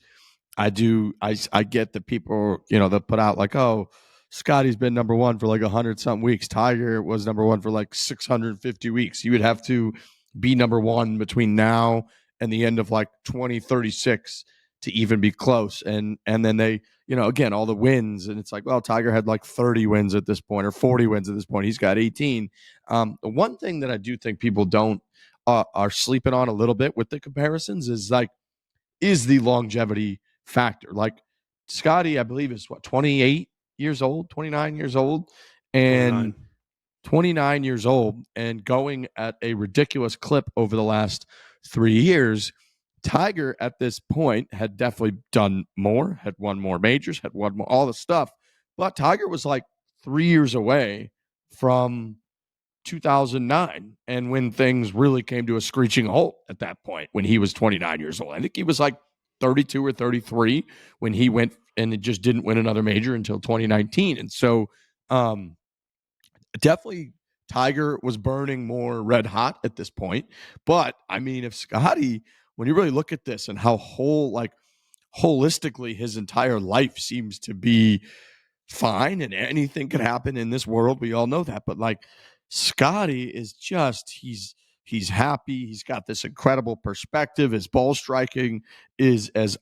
Speaker 1: I get that people, they'll put out like, oh, Scottie's been number one for like 100-something weeks. Tiger was number one for like 650 weeks. You would have to be number one between now and the end of like 2036 to even be close. And then they, again, all the wins. And it's like, well, Tiger had like 30 wins at this point or 40 wins at this point. He's got 18. The one thing that I do think people don't are sleeping on a little bit with the comparisons is the longevity factor. Like Scottie, I believe, is 28 years old, 29 years old, and 29 years old and going at a ridiculous clip over the last 3 years. Tiger at this point had definitely done more, had won more majors, had won more, all the stuff. But Tiger was like 3 years away from 2009 and when things really came to a screeching halt at that point when he was 29 years old. I think he was like 32 or 33 when he went and it just didn't win another major until 2019. And so definitely Tiger was burning more red hot at this point. But I mean, if Scottie, when you really look at this and how holistically his entire life seems to be fine and anything could happen in this world, we all know that. But like Scottie is just, he's happy. He's got this incredible perspective. His ball striking is as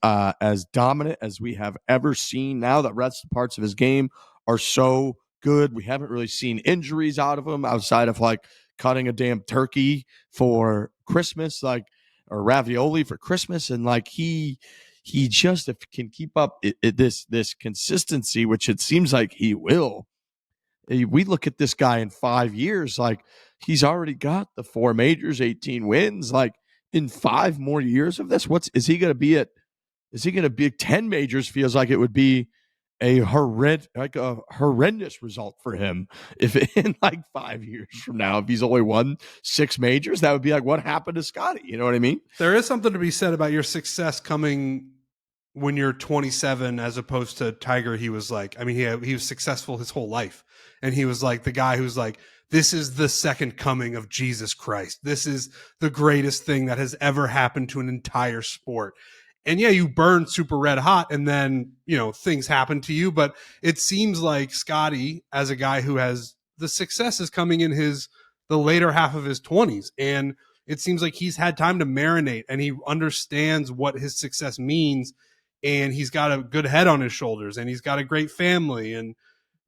Speaker 1: dominant as we have ever seen. Now the rest of the parts of his game are so good. We haven't really seen injuries out of him outside of like cutting a damn turkey for Christmas, like, or ravioli for Christmas. And like he just, if can keep up this consistency, which it seems like he will. We look at this guy in 5 years, like he's already got the 4 majors, 18 wins. Like in 5 more years of this, is he going to be at? Is he going to be 10 majors? Feels like it would be a horrendous result for him if in like 5 years from now, if he's only won 6 majors, that would be like what happened to Scottie. You know what I mean?
Speaker 3: There is something to be said about your success coming when you're 27, as opposed to Tiger. He was like, I mean, he was successful his whole life. And he was like the guy who's like, this is the second coming of Jesus Christ. This is the greatest thing that has ever happened to an entire sport. And yeah, you burn super red hot and then, things happen to you. But it seems like Scottie, as a guy who has the success, is coming in the later half of his 20s. And it seems like he's had time to marinate and he understands what his success means. And he's got a good head on his shoulders and he's got a great family. And,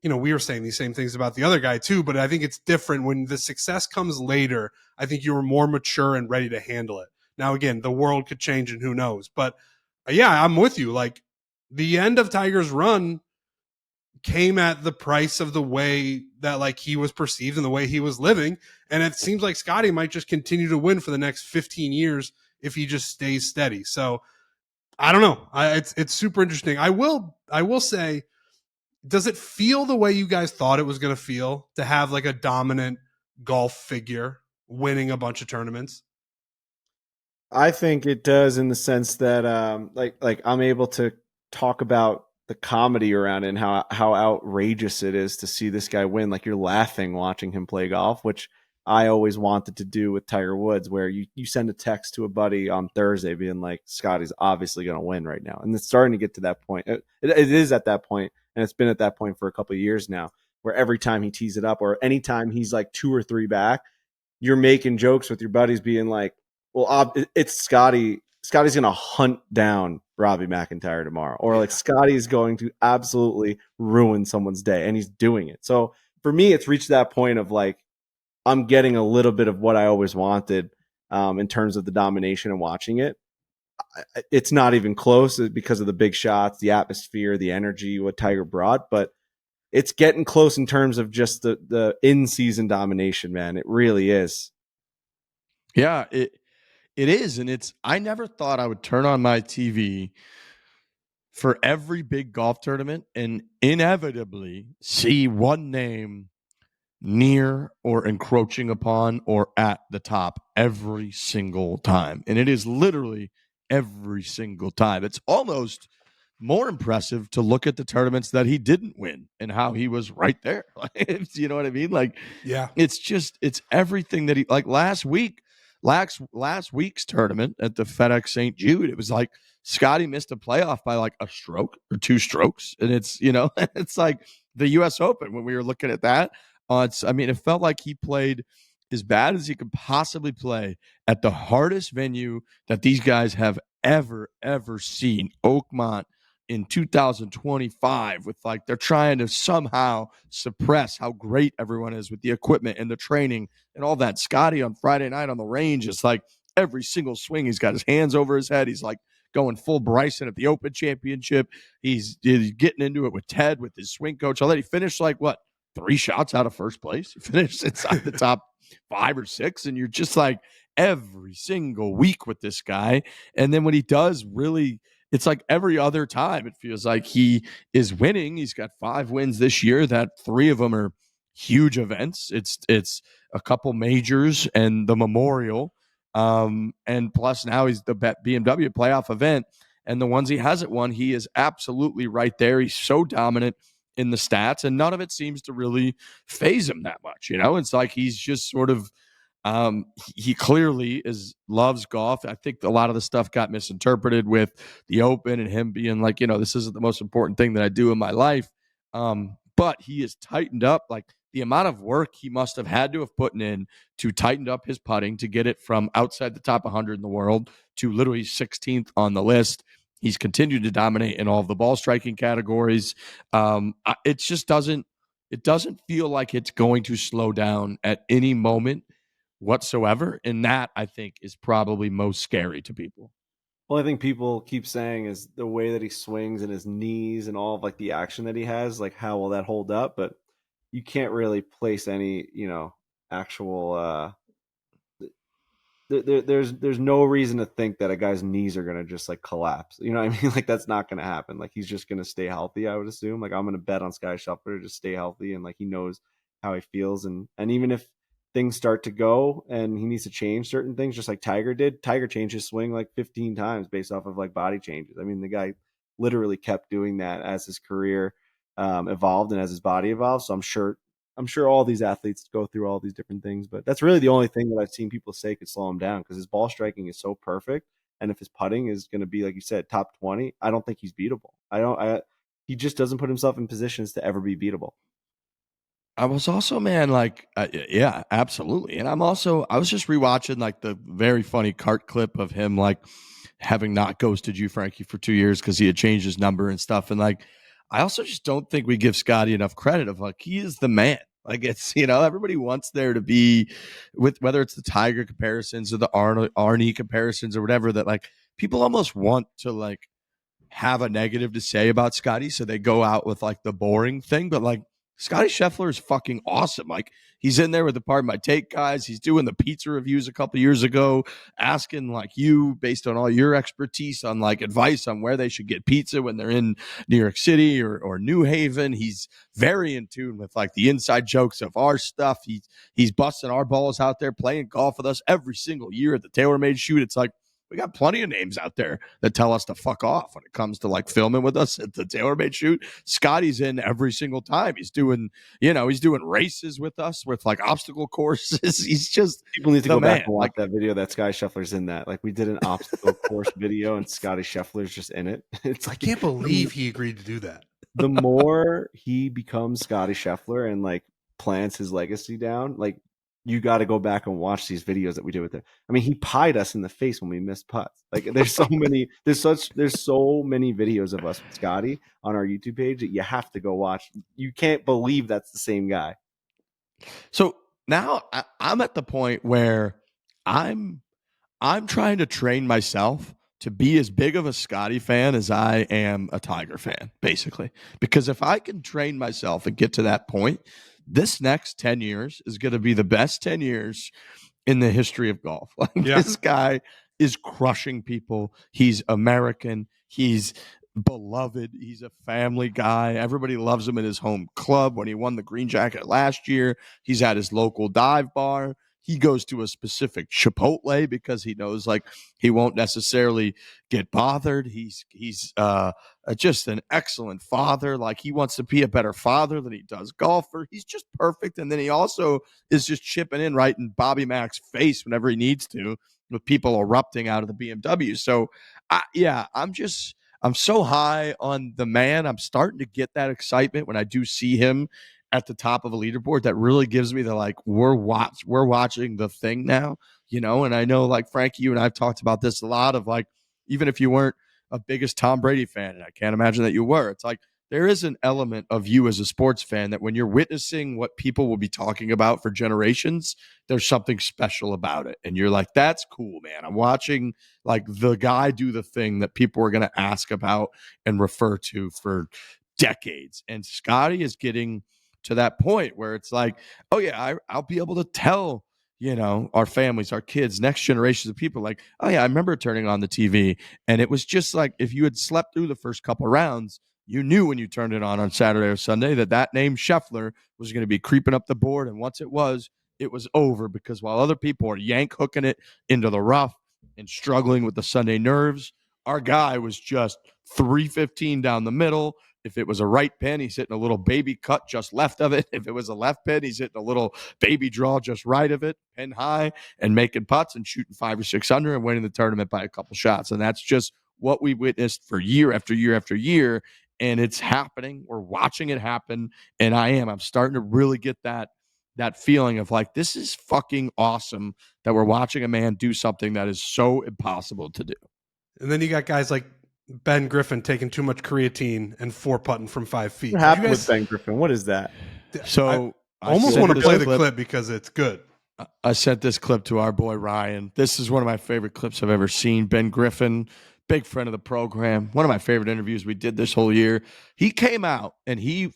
Speaker 3: we were saying these same things about the other guy too, but I think it's different when the success comes later. I think you were more mature and ready to handle it. Now, again, the world could change and who knows, but yeah, I'm with you. Like the end of Tiger's run came at the price of the way that like he was perceived and the way he was living. And it seems like Scottie might just continue to win for the next 15 years if he just stays steady. So I don't know. It's super interesting. I will say, does it feel the way you guys thought it was going to feel to have like a dominant golf figure winning a bunch of tournaments?
Speaker 2: I think it does, in the sense that like I'm able to talk about the comedy around it and how outrageous it is to see this guy win. Like, you're laughing watching him play golf, which I always wanted to do with Tiger Woods, where you send a text to a buddy on Thursday being like, Scotty's obviously going to win right now. And it's starting to get to that point. It is at that point, and it's been at that point for a couple of years now, where every time he tees it up, or anytime he's like 2 or 3 back, you're making jokes with your buddies being like, well, it's Scotty. Scotty's going to hunt down Robbie McIntyre tomorrow, or like Scotty's going to absolutely ruin someone's day, and he's doing it. So for me, it's reached that point of like, I'm getting a little bit of what I always wanted in terms of the domination and watching it. It's not even close because of the big shots, the atmosphere, the energy, what Tiger brought, but it's getting close in terms of just the in-season domination, man. It really is.
Speaker 1: Yeah, it is, and I never thought I would turn on my TV for every big golf tournament and inevitably see one name near or encroaching upon or at the top every single time. And it is literally every single time. It's almost more impressive to look at the tournaments that he didn't win and how he was right there. You know what I mean? Like,
Speaker 3: Yeah.
Speaker 1: It's everything that he, like last week's tournament at the FedEx St. Jude, it was like Scotty missed a playoff by like a stroke or 2 strokes. And it's, it's like the US Open when we were looking at that. It felt like he played as bad as he could possibly play at the hardest venue that these guys have ever seen, Oakmont, in 2025, with like they're trying to somehow suppress how great everyone is with the equipment and the training and all that. Scotty on Friday night on the range, it's like every single swing he's got his hands over his head. He's like going full Bryson at the Open Championship. He's getting into it with Ted, with his swing coach. Already finished like 3 shots out of first place. He finished inside the top 5 or 6, and you're just like every single week with this guy. And then when he does really, it's like every other time it feels like he is winning. He's got 5 wins this year, that 3 of them are huge events. It's a couple majors and the Memorial, and plus now he's the BMW playoff event, and the ones he hasn't won, he is absolutely right there. He's so dominant in the stats, and none of it seems to really phase him that much. It's like he's just sort of he clearly loves golf. I think a lot of the stuff got misinterpreted with the Open and him being like, this isn't the most important thing that I do in my life. But he has tightened up, like the amount of work he must have had to have put in to tighten up his putting to get it from outside the top 100 in the world to literally 16th on the list. He's continued to dominate in all of the ball striking categories. It just doesn't feel like it's going to slow down at any moment whatsoever. And that, I think, is probably most scary to people.
Speaker 2: Well, I think people keep saying is the way that he swings and his knees and all of like the action that he has, like how will that hold up? But you can't really place any, actual there's no reason to think that a guy's knees are going to just like collapse. You know what I mean? Like, that's not going to happen. Like, he's just going to stay healthy, I would assume. Like, I'm going to bet on Scottie Scheffler to just stay healthy, and like he knows how he feels, and even if things start to go and he needs to change certain things, just like Tiger did. Tiger changed his swing like 15 times based off of like body changes. I mean, the guy literally kept doing that as his career evolved and as his body evolved. So I'm sure all these athletes go through all these different things, but that's really the only thing that I've seen people say could slow him down, because his ball striking is so perfect. And if his putting is going to be, like you said, top 20, I don't think he's beatable. He just doesn't put himself in positions to ever be beatable.
Speaker 1: I was also, man, like, yeah, absolutely. And I was just rewatching like the very funny cart clip of him, like having not ghosted you, Frankie, for 2 years because he had changed his number and stuff. And like, I also just don't think we give Scotty enough credit of like, he is the man. Like, it's, everybody wants there to be, with whether it's the Tiger comparisons or the Arnie comparisons or whatever, that like people almost want to like have a negative to say about Scotty. So they go out with like the boring thing, but like, Scottie Scheffler is fucking awesome. Like, he's in there with the Pardon My Take guys. He's doing the pizza reviews a couple years ago, asking like you, based on all your expertise, on like advice on where they should get pizza when they're in New York City or New Haven. He's very in tune with like the inside jokes of our stuff. He's busting our balls out there, playing golf with us every single year at the TaylorMade shoot. It's like, we got plenty of names out there that tell us to fuck off when it comes to like filming with us at the TaylorMade shoot. Scotty's in every single time. He's doing races with us with like obstacle courses. He's just,
Speaker 2: people need to go back and watch
Speaker 1: like
Speaker 2: that video that Scottie Scheffler's in that. Like, we did an obstacle course video and Scottie Scheffler's just in it. It's
Speaker 3: I
Speaker 2: like,
Speaker 3: can't believe he agreed to do that.
Speaker 2: the more he becomes Scottie Scheffler and like plants his legacy down, like, you got to go back and watch these videos that we did with him. I mean, he pied us in the face when we missed putts. Like, there's so many videos of us with Scotty on our YouTube page that you have to go watch. You can't believe that's the same guy.
Speaker 1: So now I'm at the point where I'm trying to train myself to be as big of a Scotty fan as I am a Tiger fan, basically. Because if I can train myself and get to that point, this next 10 years is going to be the best 10 years in the history of golf. Like, This guy is crushing people. He's American. He's beloved. He's a family guy. Everybody loves him in his home club. When he won the green jacket last year, he's at his local dive bar. He goes to a specific Chipotle because he knows like he won't necessarily get bothered. He's just an excellent father. Like, he wants to be a better father than he does golfer. He's just perfect. And then he also is just chipping in right in Bobby Mack's face whenever he needs to, with people erupting out of the BMW. So I'm so high on the man. I'm starting to get that excitement when I do see him at the top of a leaderboard. That really gives me the like, we're watching the thing now, and I know like Frankie, you and I've talked about this a lot of like, even if you weren't a biggest Tom Brady fan, and I can't imagine that you were, it's like there is an element of you as a sports fan that when you're witnessing what people will be talking about for generations, there's something special about it. And you're like, that's cool, man. I'm watching like the guy do the thing that people are going to ask about and refer to for decades. And Scotty is getting to that point where it's like, oh yeah, I'll be able to tell, our families, our kids, next generations of people like, oh yeah, I remember turning on the TV. And it was just like, if you had slept through the first couple of rounds, you knew when you turned it on Saturday or Sunday that name Scheffler was going to be creeping up the board. And once it was over, because while other people are yank hooking it into the rough and struggling with the Sunday nerves, our guy was just 315 down the middle. If it was a right pin, he's hitting a little baby cut just left of it. If it was a left pin, he's hitting a little baby draw just right of it, pin high, and making putts and shooting 5 or 6 under and winning the tournament by a couple shots. And that's just what we witnessed for year after year after year. And it's happening. We're watching it happen. And I'm starting to really get that feeling of like, this is fucking awesome that we're watching a man do something that is so impossible to do.
Speaker 3: And then you got guys like Ben Griffin taking too much creatine and 4-putting from 5 feet.
Speaker 2: What happened with Ben Griffin? What is that?
Speaker 1: So
Speaker 3: I almost want to play the clip because it's good.
Speaker 1: I sent this clip to our boy Ryan. This is one of my favorite clips I've ever seen. Ben Griffin, big friend of the program. One of my favorite interviews we did this whole year. He came out and he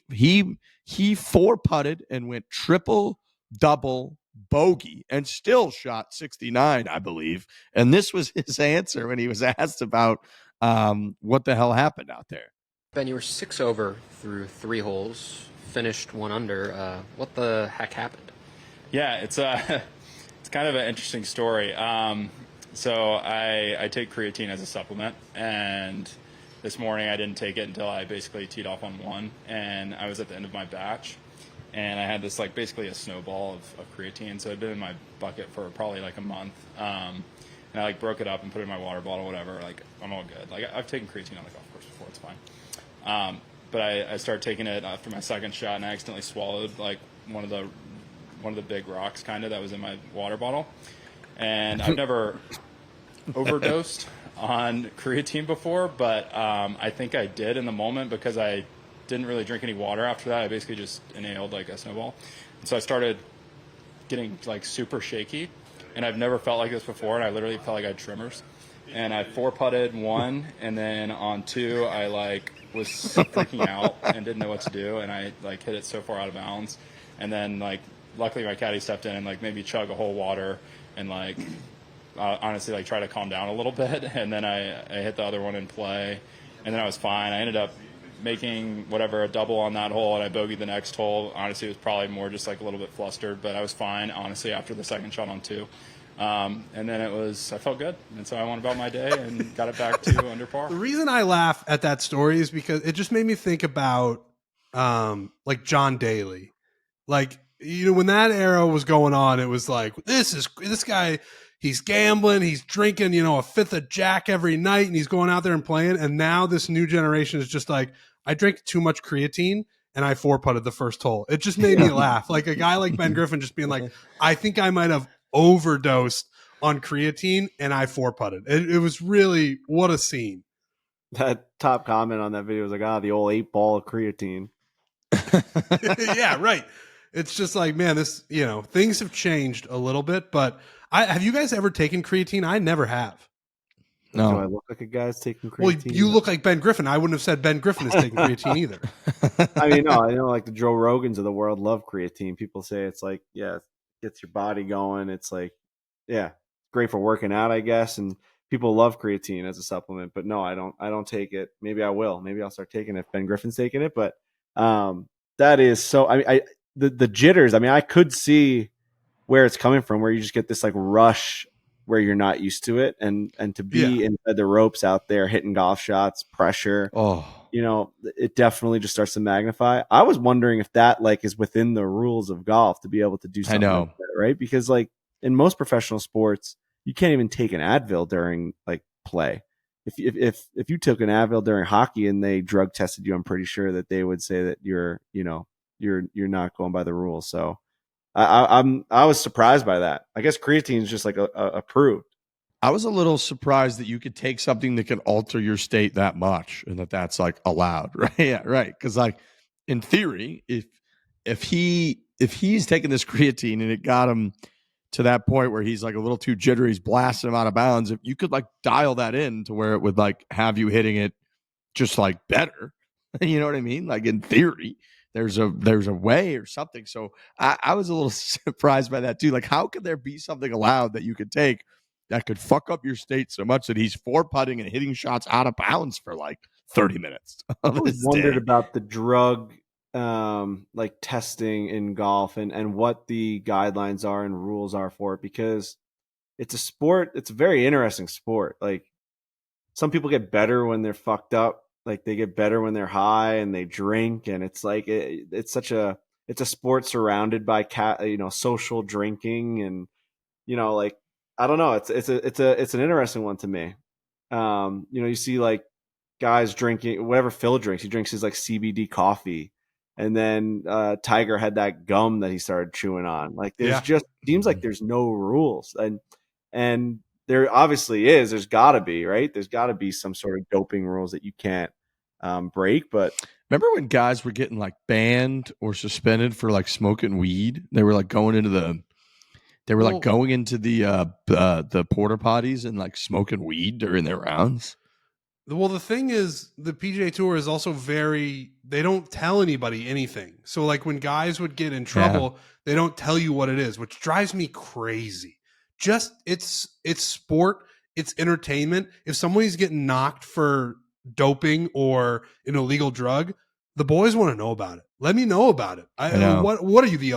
Speaker 1: 4-putted and went triple, double, bogey and still shot 69, I believe. And this was his answer when he was asked about what the hell happened out there.
Speaker 4: Ben, you were 6 over through 3 holes, finished 1 under. What the heck happened?
Speaker 5: Yeah, it's kind of an interesting story. So I take creatine as a supplement, and this morning I didn't take it until I basically teed off on 1, and I was at the end of my batch, and I had this like basically a snowball of creatine. So it'd been in my bucket for probably like a month. And I like broke it up and put it in my water bottle, whatever. Like, I'm all good. Like, I've taken creatine on the golf course before, it's fine. But I started taking it after my second shot, and I accidentally swallowed like one of the big rocks kind of that was in my water bottle. And I've never overdosed on creatine before, but I think I did in the moment because I didn't really drink any water after that. I basically just inhaled like a snowball. And so I started getting like super shaky. And I've never felt like this before, and I literally felt like I had tremors. and I 4-putted one, and then on 2 I like was freaking out and didn't know what to do, and I like hit it so far out of bounds, and then like luckily my caddy stepped in and like made me chug a whole water and like honestly like try to calm down a little bit, and then I hit the other one in play, and then I was fine. I ended up making a double on that hole, and I bogeyed the next hole. Honestly, it was probably more just like a little bit flustered, but I was fine honestly after the second shot on 2. And then I felt good, and so I went about my day and got it back to under par.
Speaker 3: The reason I laugh at that story is because it just made me think about like John Daly. Like, you know, when that era was going on, it was like, this guy, he's gambling, he's drinking, you know, a fifth of Jack every night, and he's going out there and playing. And now this new generation is just like, I drank too much creatine and I 4-putted the first hole. It just made me laugh. Like a guy like Ben Griffin just being like, I think I might have overdosed on creatine and I 4-putted. It was really, what a scene.
Speaker 2: That top comment on that video was like, the old 8-ball of creatine.
Speaker 3: Yeah, right. It's just like, man, this, you know, things have changed a little bit, but have you guys ever taken creatine? I never have.
Speaker 1: No.
Speaker 2: Do I look like a guy's taking creatine?
Speaker 3: Well, you look like Ben Griffin. I wouldn't have said Ben Griffin is taking creatine either.
Speaker 2: I mean, no, I know like the Joe Rogans of the world love creatine. People say it's like, yeah, it gets your body going. It's like, yeah, great for working out, I guess. And people love creatine as a supplement, but no, I don't take it. Maybe I will. Maybe I'll start taking it if Ben Griffin's taking it. But that is so, the jitters, I mean, I could see where it's coming from, where you just get this like rush where you're not used to it, and to be inside the ropes out there hitting golf shots, pressure, you know, it definitely just starts to magnify. I was wondering if that like is within the rules of golf to be able to do something like that, right? Because like in most professional sports, you can't even take an Advil during like play. If you took an Advil during hockey and they drug tested you, I'm pretty sure that they would say that you're not going by the rules. So I was surprised by that. I guess creatine is just like approved.
Speaker 1: I was a little surprised that you could take something that can alter your state that much and that's like allowed, right? Yeah, right. Because like in theory, if he's taking this creatine and it got him to that point where he's like a little too jittery, he's blasting him out of bounds, if you could like dial that in to where it would like have you hitting it just like better, you know what I mean? Like in theory. There's a way or something. So I was a little surprised by that too. Like, how could there be something allowed that you could take that could fuck up your state so much that he's 4-putting and hitting shots out of bounds for like 30 minutes?
Speaker 2: I always wondered about the drug like testing in golf and what the guidelines are and rules are for it, because it's a sport. It's a very interesting sport. Like some people get better when they're fucked up. Like they get better when they're high and they drink, and it's like it's a sport surrounded by social drinking, and like I don't know, it's an interesting one to me. You see like guys drinking whatever Phil drinks. He drinks his like CBD coffee, and then Tiger had that gum that he started chewing on. Like there's just seems like there's no rules, and there obviously is. There's got to be, right? There's got to be some sort of doping rules that you can't break. But
Speaker 1: remember when guys were getting like banned or suspended for like smoking weed? They were like going into the porta potties and like smoking weed during their rounds.
Speaker 3: Well, the thing is, the PGA Tour is also they don't tell anybody anything. So like when guys would get in trouble, they don't tell you what it is, which drives me crazy. Just it's sport, it's entertainment. If somebody's getting knocked for doping or an illegal drug, the boys want to know about it. Let me know about it. I know. What are you, the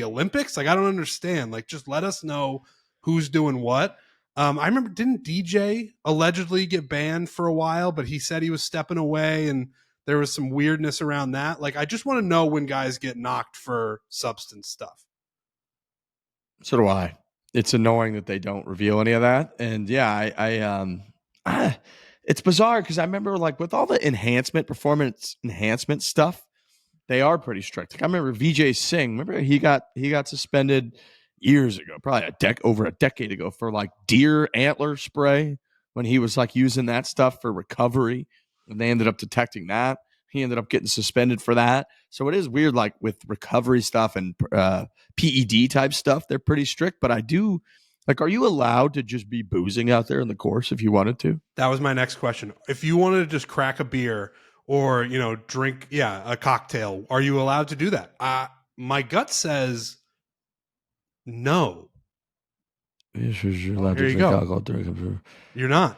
Speaker 3: Olympics? Like I don't understand. Like just let us know who's doing what. I remember, didn't DJ allegedly get banned for a while, but he said he was stepping away and there was some weirdness around that. Like, I just want to know when guys get knocked for substance stuff.
Speaker 1: So do I. It's annoying that they don't reveal any of that. And yeah, it's bizarre because I remember like with all the performance enhancement stuff, they are pretty strict. Like I remember Vijay Singh, remember he got suspended years ago, probably over a decade ago, for like deer antler spray when he was like using that stuff for recovery, and they ended up detecting that. He ended up getting suspended for that. So it is weird, like with recovery stuff and PED type stuff, they're pretty strict. But I do Like, are you allowed to just be boozing out there in the course if you wanted to?
Speaker 3: That was my next question. If you wanted to just crack a beer or, drink, a cocktail, are you allowed to do that? My gut says no.
Speaker 1: You're allowed
Speaker 3: Here
Speaker 1: to
Speaker 3: you
Speaker 1: drink
Speaker 3: go.
Speaker 1: alcohol during.
Speaker 3: You're not.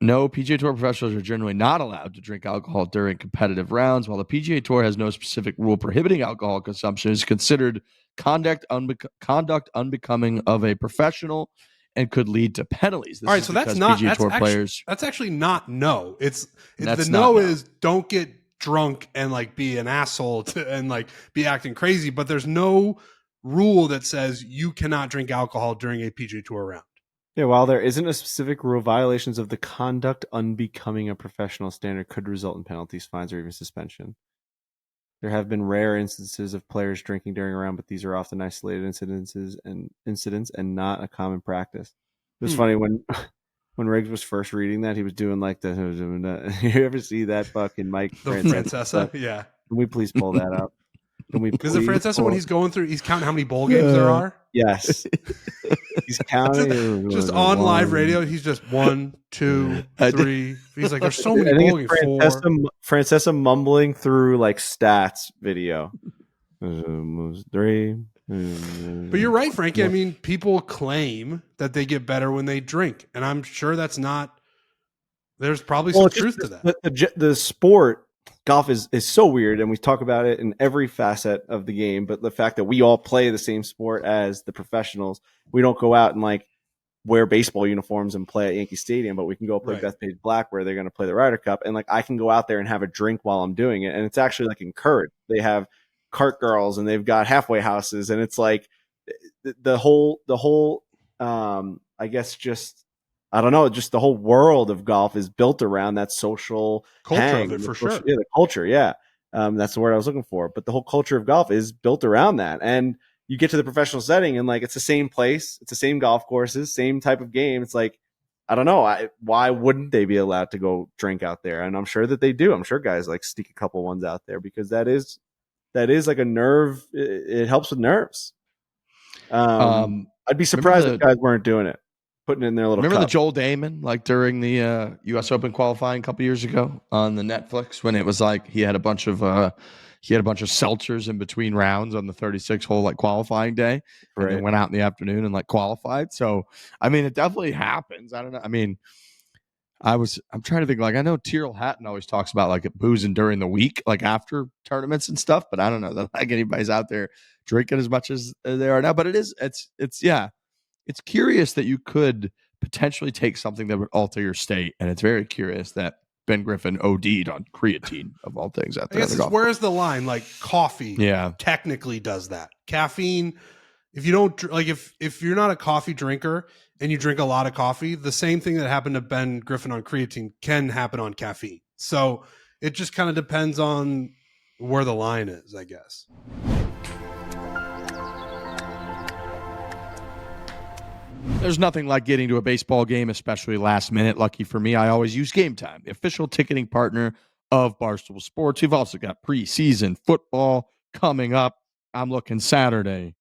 Speaker 1: No, PGA Tour professionals are generally not allowed to drink alcohol during competitive rounds. While the PGA Tour has no specific rule prohibiting alcohol consumption, it is considered conduct unbecoming of a professional and could lead to penalties.
Speaker 3: All right, so that's not
Speaker 1: PGA Tour players.
Speaker 3: That's actually not no. It's
Speaker 1: That's
Speaker 3: the
Speaker 1: not
Speaker 3: no
Speaker 1: no.
Speaker 3: is don't get drunk and like be an asshole and like be acting crazy. But there's no rule that says you cannot drink alcohol during a PGA Tour round.
Speaker 2: Yeah, while there isn't a specific rule, violations of the conduct unbecoming a professional standard could result in penalties, fines, or even suspension. There have been rare instances of players drinking during a round, but these are often isolated incidents and not a common practice. It was funny when Riggs was first reading that, he was doing like the you ever see that fucking Mike
Speaker 3: The
Speaker 2: Francesa?
Speaker 3: yeah.
Speaker 2: Can we please pull that up? Can we
Speaker 3: Is it
Speaker 2: please
Speaker 3: Francesa
Speaker 2: pull-
Speaker 3: when he's going through, he's counting how many bowl games there are?
Speaker 2: Yes. He's counting.
Speaker 3: Just on live radio, he's just 1, 2, 3. He's like, there's so many bowl games. 4.
Speaker 2: Francesa mumbling through like stats video. 3.
Speaker 3: But you're right, Frankie. I mean, people claim that they get better when they drink, and I'm sure that's not. There's probably some truth to that.
Speaker 2: The sport golf is so weird, and we talk about it in every facet of the game. But the fact that we all play the same sport as the professionals, we don't go out and like wear baseball uniforms and play at Yankee Stadium, but we can go play
Speaker 3: Right.
Speaker 2: Bethpage Black where they're going to play the Ryder Cup, and like I can go out there and have a drink while I'm doing it, and it's actually like encouraged. They have cart girls and they've got halfway houses, and it's like the whole I guess just I don't know, just the whole world of golf is built around that social
Speaker 3: Culture
Speaker 2: hang,
Speaker 3: of it, for
Speaker 2: social-
Speaker 3: sure.
Speaker 2: Yeah, the culture, yeah. That's the word I was looking for. But the whole culture of golf is built around that. And you get to the professional setting and like it's the same place, it's the same golf courses, same type of game. It's like, I don't know, why wouldn't they be allowed to go drink out there? And I'm sure that they do. I'm sure guys like sneak a couple ones out there because that is like a nerve. It helps with nerves. I'd be surprised if guys weren't doing it. Putting it in their little
Speaker 1: Remember
Speaker 2: cup.
Speaker 1: the Joel Damon, like during the U.S. Open qualifying a couple years ago on the Netflix when it was like he had a bunch of seltzers in between rounds on the 36-hole like qualifying day, and then went out in the afternoon and like qualified. So I mean, it definitely happens. I don't know. I mean, I'm trying to think. Like I know Tyrrell Hatton always talks about like boozing during the week, like after tournaments and stuff. But I don't know that like anybody's out there drinking as much as they are now. But it's curious that you could potentially take something that would alter your state, and it's very curious that Ben Griffin OD'd on creatine of all things out
Speaker 3: I
Speaker 1: there.
Speaker 3: guess it's where's the line? Like coffee, technically does that. Caffeine, if you don't like, if you're not a coffee drinker and you drink a lot of coffee, the same thing that happened to Ben Griffin on creatine can happen on caffeine. So it just kind of depends on where the line is, I guess.
Speaker 1: There's nothing like getting to a baseball game, especially last minute. Lucky for me, I always use Game Time, the official ticketing partner of Barstool Sports. We've also got preseason football coming up. I'm looking Saturday,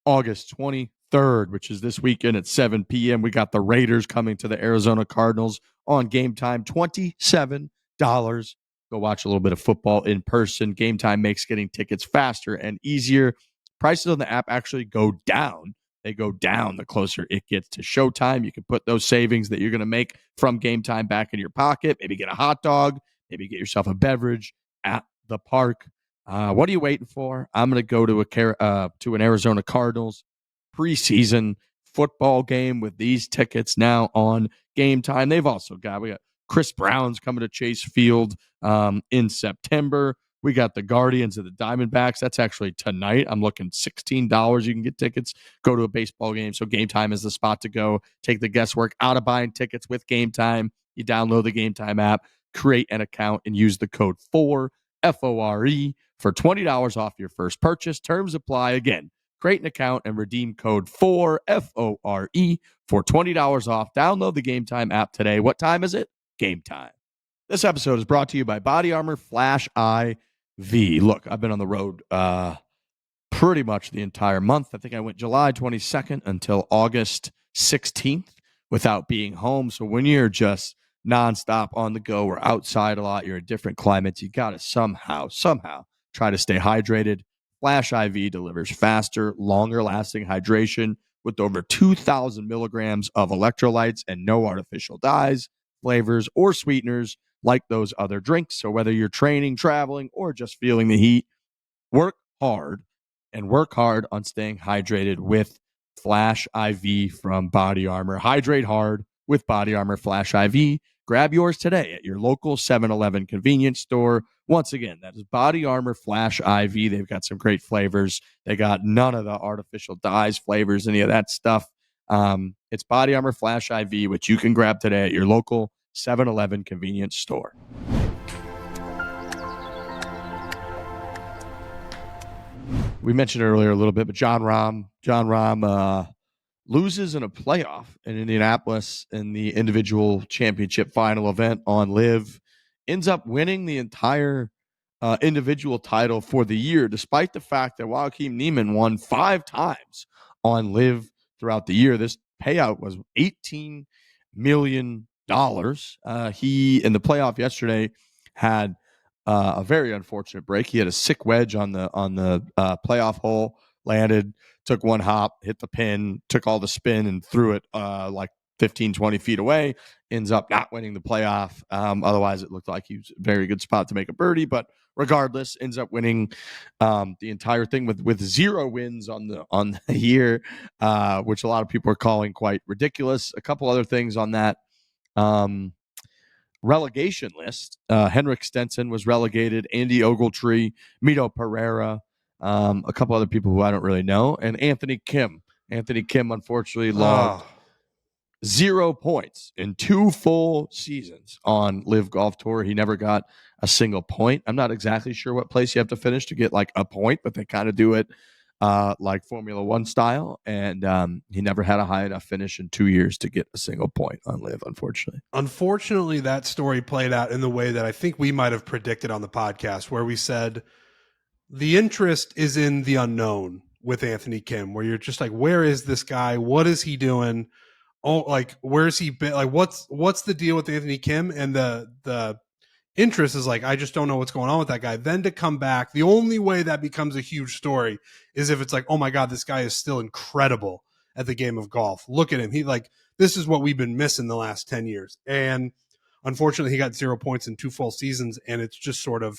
Speaker 1: August 23rd, which is this weekend at 7 p.m. We got the Raiders coming to the Arizona Cardinals on Game Time, $27. Go watch a little bit of football in person. Game Time makes getting tickets faster and easier. Prices on the app actually go down. They go down the closer it gets to showtime. You can put those savings that you're going to make from Game Time back in your pocket. Maybe get a hot dog. Maybe get yourself a beverage at the park. What are you waiting for? I'm going to go to an Arizona Cardinals preseason football game with these tickets now on Game Time. We got Chris Brown's coming to Chase Field in September. We got the Guardians of the Diamondbacks. That's actually tonight. I'm looking $16. You can get tickets. Go to a baseball game. So Game Time is the spot to go. Take the guesswork out of buying tickets with Game Time. You download the Game Time app, create an account, and use the code FORE, F-O-R-E, for $20 off your first purchase. Terms apply. Again, create an account and redeem code FORE, F-O-R-E, for $20 off. Download the Game Time app today. What time is it? Game Time. This episode is brought to you by Body Armor Flash IV. Look, I've been on the road pretty much the entire month. I think I went July 22nd until August 16th without being home. So when you're just nonstop on the go or outside a lot, you're in different climates, you got to somehow try to stay hydrated. Flash IV delivers faster, longer lasting hydration with over 2,000 milligrams of electrolytes and no artificial dyes, flavors, or sweeteners like those other drinks. So whether you're training, traveling, or just feeling the heat, work hard on staying hydrated with Flash IV from Body Armor. Hydrate hard with Body Armor Flash IV. Grab yours today at your local 7-Eleven convenience store. Once again, that is Body Armor Flash IV. They've got some great flavors. They got none of the artificial dyes, flavors, any of that stuff. It's Body Armor Flash IV, which you can grab today at your local 7-Eleven convenience store. We mentioned earlier a little bit, but John Rahm loses in a playoff in Indianapolis in the individual championship final event on LIV, ends up winning the entire individual title for the year, despite the fact that Joaquin Niemann won 5 times on LIV throughout the year. This payout was $18 million. He, in the playoff yesterday, had a very unfortunate break. He had a sick wedge on the playoff hole, landed, took one hop, hit the pin, took all the spin and threw it like 15, 20 feet away, ends up not winning the playoff. Otherwise, it looked like he was a very good spot to make a birdie, but regardless, ends up winning the entire thing with 0 wins on the year, which a lot of people are calling quite ridiculous. A couple other things on that relegation list. Henrik Stenson was relegated, Andy Ogletree, Mito Pereira, a couple other people who I don't really know, and Anthony Kim. Anthony Kim, unfortunately, logged 0 points in 2 full seasons on LIV Golf Tour. He never got a single point. I'm not exactly sure what place you have to finish to get like a point, but they kind of do it like Formula One style. And he never had a high enough finish in 2 years to get a single point on LIV, unfortunately.
Speaker 3: Unfortunately, that story played out in the way that I think we might have predicted on the podcast, where we said the interest is in the unknown with Anthony Kim, where you're just like, where is this guy? What is he doing? Oh, like, where's he been? Like, what's the deal with Anthony Kim? And the interest is like, I just don't know what's going on with that guy. Then to come back, the only way that becomes a huge story is if it's like, oh my God, this guy is still incredible at the game of golf. Look at him. He like, this is what we've been missing the last 10 years. And unfortunately, he got 0 points in 2 full seasons. And it's just sort of,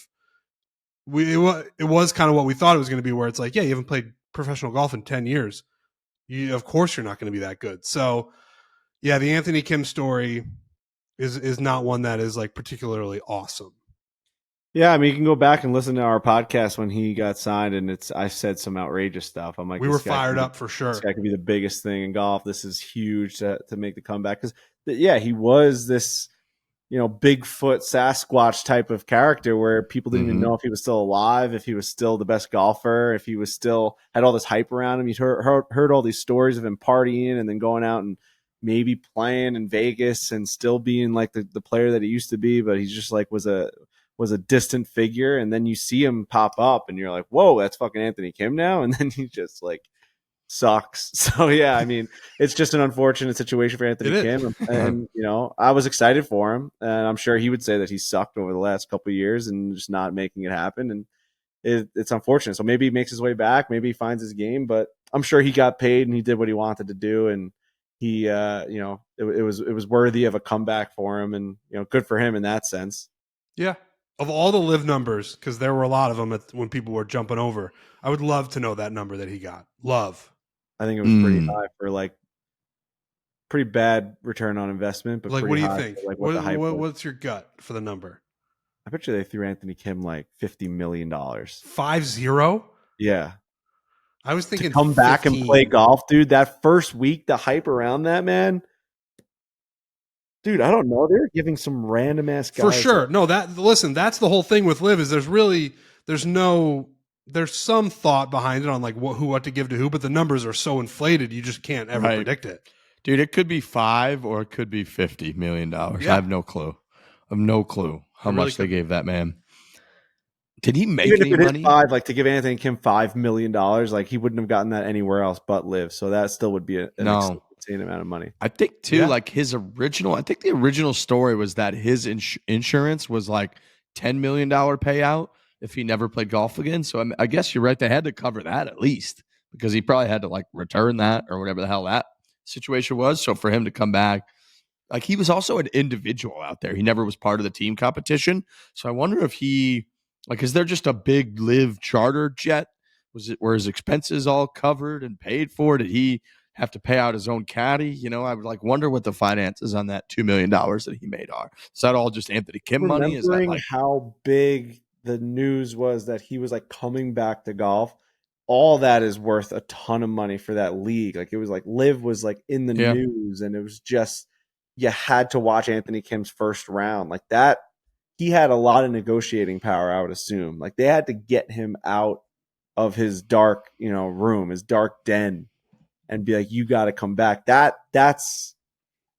Speaker 3: it was kind of what we thought it was going to be, where it's like, yeah, you haven't played professional golf in 10 years. Of course you're not going to be that good. So yeah, the Anthony Kim story is not one that is like particularly awesome.
Speaker 2: Yeah, I mean, you can go back and listen to our podcast when he got signed, and I said some outrageous stuff. I'm like,
Speaker 3: we were fired up for sure.
Speaker 2: This guy could be the biggest thing in golf. This is huge to make the comeback, because yeah, he was this, Bigfoot Sasquatch type of character where people didn't even know if he was still alive, if he was still the best golfer, if he was still had all this hype around him. You'd heard all these stories of him partying and then going out and maybe playing in Vegas and still being like the player that he used to be, but he's just like was a distant figure. And then you see him pop up and you're like, whoa, that's fucking Anthony Kim now. And then he just like sucks. So yeah, I mean, it's just an unfortunate situation for Anthony Kim. And I was excited for him, and I'm sure he would say that he sucked over the last couple of years and just not making it happen. And it's unfortunate. So maybe he makes his way back, maybe he finds his game, but I'm sure he got paid and he did what he wanted to do. And he, it was worthy of a comeback for him, and good for him in that sense.
Speaker 3: Yeah, of all the LIV numbers, because there were a lot of them when people were jumping over, I would love to know that number that he got.
Speaker 2: I think it was pretty high for like pretty bad return on investment. But
Speaker 3: like, what do you think?
Speaker 2: Like
Speaker 3: what's your gut for the number?
Speaker 2: I bet you they threw Anthony Kim like $50 million.
Speaker 3: 50?
Speaker 2: Yeah.
Speaker 3: I was thinking
Speaker 2: to come
Speaker 3: 15.
Speaker 2: back and play golf, dude. That first week, the hype around that, man. Dude, I don't know. They're giving some random ass guys.
Speaker 3: For sure. No, listen, that's the whole thing with LIV is there's some thought behind it on like what to give to who, but the numbers are so inflated, you just can't ever predict it.
Speaker 1: Dude, it could be 5 or it could be $50 million. Yeah. I have no clue. How much they gave that man. Did he make any money?
Speaker 2: 5, like to give Anthony Kim $5 million, like he wouldn't have gotten that anywhere else but LIV. So that still would be insane amount of money.
Speaker 1: I think too,
Speaker 3: Yeah.
Speaker 1: like I think the original story was that his insurance was like $10 million payout if he never played golf again. So I guess you're right. They had to cover that at least because he probably had to like return that or whatever the hell that situation was. So for him to come back, like he was also an individual out there. He never was part of the team competition. So I wonder if is there just a big live charter jet? Were his expenses all covered and paid for? Did he have to pay out his own caddy? I would wonder what the finances on that $2 million that he made are. Is that all just Anthony Kim money? Is that
Speaker 2: Remembering
Speaker 1: like
Speaker 2: how big the news was that he was like coming back to golf, all that is worth a ton of money for that league. Like it was like LIV was like in the
Speaker 1: Yeah.
Speaker 2: news, and it was just you had to watch Anthony Kim's first round like that. He had a lot of negotiating power, I would assume. Like they had to get him out of his dark, room, his dark den, and be like, you got to come back. That's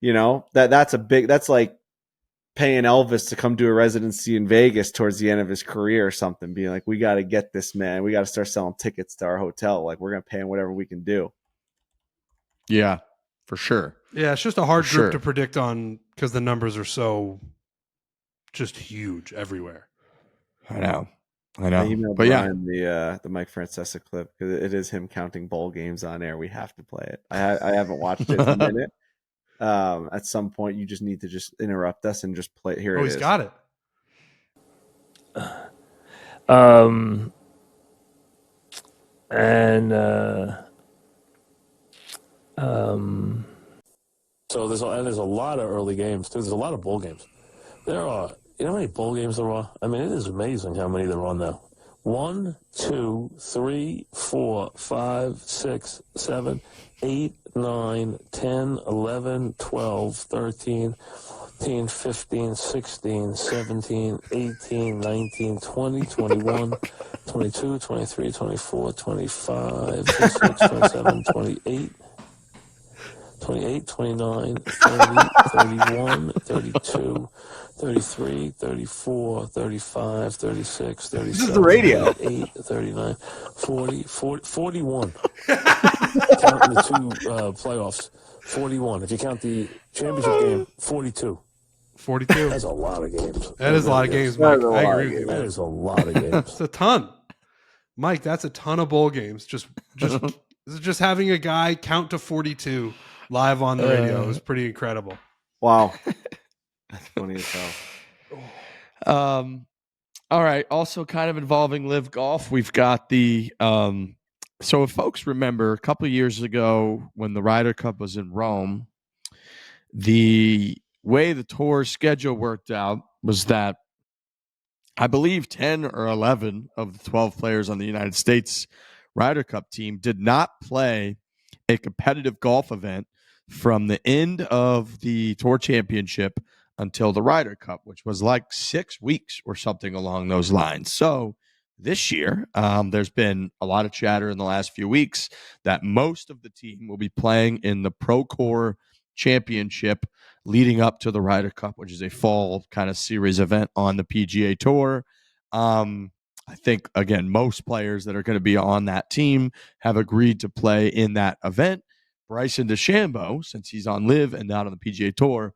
Speaker 2: like paying Elvis to come do a residency in Vegas towards the end of his career or something, being like, we got to get this man. We got to start selling tickets to our hotel. Like we're going to pay him whatever we can do.
Speaker 1: Yeah, for sure.
Speaker 3: Yeah, it's just a hard
Speaker 1: For
Speaker 3: group
Speaker 1: sure.
Speaker 3: to predict on because the numbers are so just huge everywhere.
Speaker 1: I know.
Speaker 2: I emailed
Speaker 1: But yeah,
Speaker 2: Brian the Mike Francesa clip because it is him counting bowl games on air. We have to play it. I haven't watched it in a minute. At some point, you just need to just interrupt us and just play. Here it is.
Speaker 3: He's got it.
Speaker 6: So there's a lot of early games too. There's a lot of bowl games. There are. You know how many bowl games there are? I mean, it is amazing how many there are now. 1, 2, 3, 4, 5, 6, 7, 8, 9, 10, 11, 12, 13, 14, 15, 16, 17, 18, 19, 20, 21, 22, 23, 24, 25, 26, 27, 28, 28, 29, 30, 31, 32, 33, 34, 35, 36, 37,
Speaker 2: This is the radio.
Speaker 6: 38, 39, 40, 41. Counting the two playoffs, 41. If you count the championship game, 42.
Speaker 3: 42.
Speaker 6: That's a lot of games.
Speaker 3: That is a lot of games,
Speaker 2: That
Speaker 3: Mike.
Speaker 2: is a
Speaker 3: I
Speaker 2: lot
Speaker 3: agree
Speaker 2: of
Speaker 3: with you,
Speaker 6: That
Speaker 3: man.
Speaker 6: is a lot of games.
Speaker 3: That's a ton. Mike, that's a ton of bowl games. Just having a guy count to 42 live on the radio is pretty incredible.
Speaker 2: Wow. That's funny as hell.
Speaker 1: All right. Also, kind of involving LIV Golf, we've got the. So, if folks remember, a couple of years ago when the Ryder Cup was in Rome, the way the tour schedule worked out was that I believe 10 or 11 of the 12 players on the United States Ryder Cup team did not play a competitive golf event from the end of the Tour Championship until the Ryder Cup, which was like 6 weeks or something along those lines. So this year, there's been a lot of chatter in the last few weeks that most of the team will be playing in the Procore Championship leading up to the Ryder Cup, which is a fall kind of series event on the PGA Tour. I think, again, most players that are going to be on that team have agreed to play in that event. Bryson DeChambeau, since he's on LIV and not on the PGA Tour,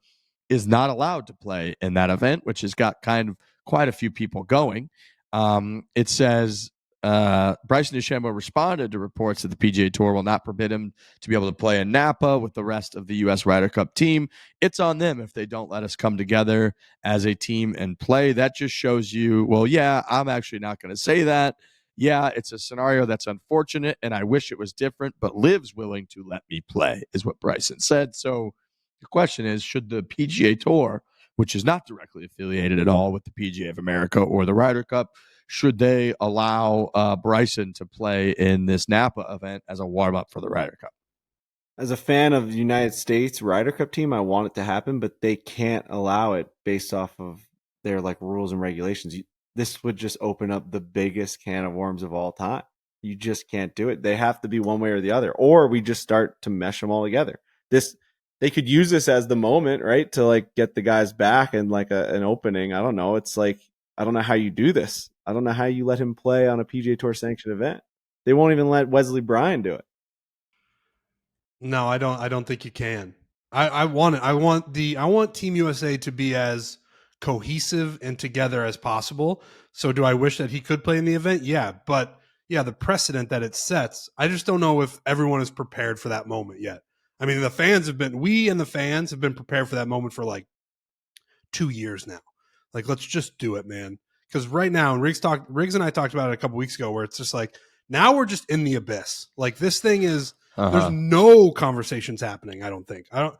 Speaker 1: is not allowed to play in that event, which has got kind of quite a few people going. It says Bryson DeChambeau responded to reports that the PGA Tour will not permit him to be able to play in Napa with the rest of the U.S. Ryder Cup team. It's on them if they don't let us come together as a team and play. That just shows you, well, yeah, I'm actually not going to say that. Yeah, it's a scenario that's unfortunate, and I wish it was different, but LIV's willing to let me play, is what Bryson said. So the question is, should the PGA Tour, which is not directly affiliated at all with the PGA of America or the Ryder Cup, should they allow Bryson to play in this Napa event as a warm-up for the Ryder Cup?
Speaker 2: As a fan of the United States Ryder Cup team, I want it to happen, but they can't allow it based off of their like rules and regulations. This would just open up the biggest can of worms of all time. You just can't do it. They have to be one way or the other, or we just start to mesh them all together. They could use this as the moment, right, to like get the guys back and like an opening. I don't know. It's like, I don't know how you do this. I don't know how you let him play on a PGA Tour sanctioned event. They won't even let Wesley Bryan do it.
Speaker 3: No, I don't. I don't think you can. I want it. I want Team USA to be as cohesive and together as possible. So, do I wish that he could play in the event? Yeah, but yeah, the precedent that it sets, I just don't know if everyone is prepared for that moment yet. I mean, we and the fans have been prepared for that moment for like 2 years now. Like, let's just do it, man. Because right now, and Riggs and I talked about it a couple weeks ago, where it's just like now we're just in the abyss. Like this thing is. There's no conversations happening. I don't think. I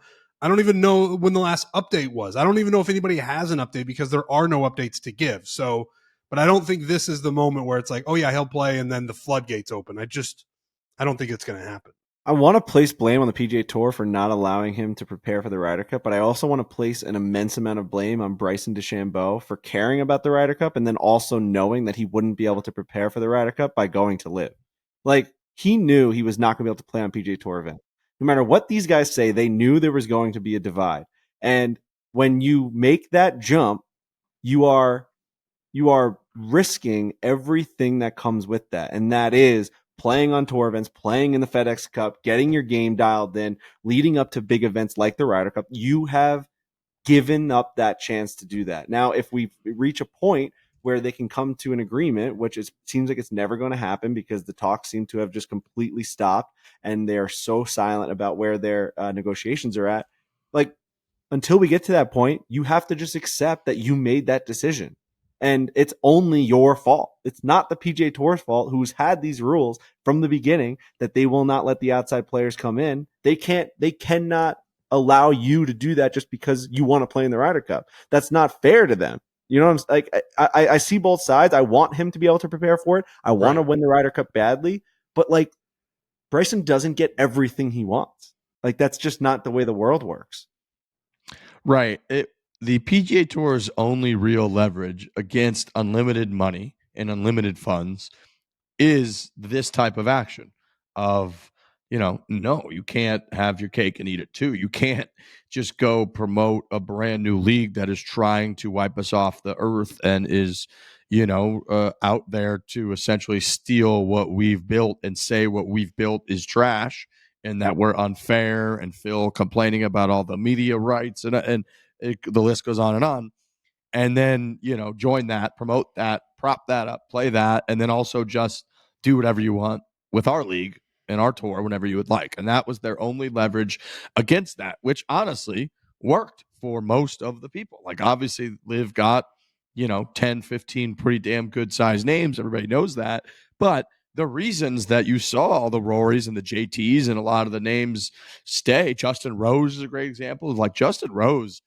Speaker 3: don't even know when the last update was. I don't even know if anybody has an update because there are no updates to give. So, but I don't think this is the moment where it's like, oh yeah, he'll play, and then the floodgates open. I don't think it's going to happen.
Speaker 2: I want to place blame on the PGA Tour for not allowing him to prepare for the Ryder Cup, but I also want to place an immense amount of blame on Bryson DeChambeau for caring about the Ryder Cup and then also knowing that he wouldn't be able to prepare for the Ryder Cup by going to LIV. Like, he knew he was not going to be able to play on PGA Tour event. No matter what these guys say, they knew there was going to be a divide. And when you make that jump, you are risking everything that comes with that. And that is playing on tour events, playing in the FedEx Cup, getting your game dialed in, leading up to big events like the Ryder Cup. You have given up that chance to do that. Now, if we reach a point where they can come to an agreement, which seems like it's never going to happen because the talks seem to have just completely stopped and they are so silent about where their negotiations are at. Like, until we get to that point, you have to just accept that you made that decision. And it's only your fault. It's not the PGA Tour's fault, who's had these rules from the beginning that they will not let the outside players come in. They cannot allow you to do that just because you want to play in the Ryder Cup. That's not fair to them. You know what I'm like? I see both sides. I want him to be able to prepare for it. I want to win the Ryder Cup badly, but like Bryson doesn't get everything he wants. Like, that's just not the way the world works.
Speaker 1: Right. The PGA Tour's only real leverage against unlimited money and unlimited funds is this type of action of, no, you can't have your cake and eat it too. You can't just go promote a brand new league that is trying to wipe us off the earth and is, out there to essentially steal what we've built and say what we've built is trash and that we're unfair, and Phil complaining about all the media rights and the list goes on. And then, join that, promote that, prop that up, play that, and then also just do whatever you want with our league and our tour whenever you would like. And that was their only leverage against that, which honestly worked for most of the people. Like, obviously, LIV got, 10, 15 pretty damn good sized names. Everybody knows that. But the reasons that you saw all the Rorys and the JTs and a lot of the names stay, Justin Rose is a great example. Like, Justin Rose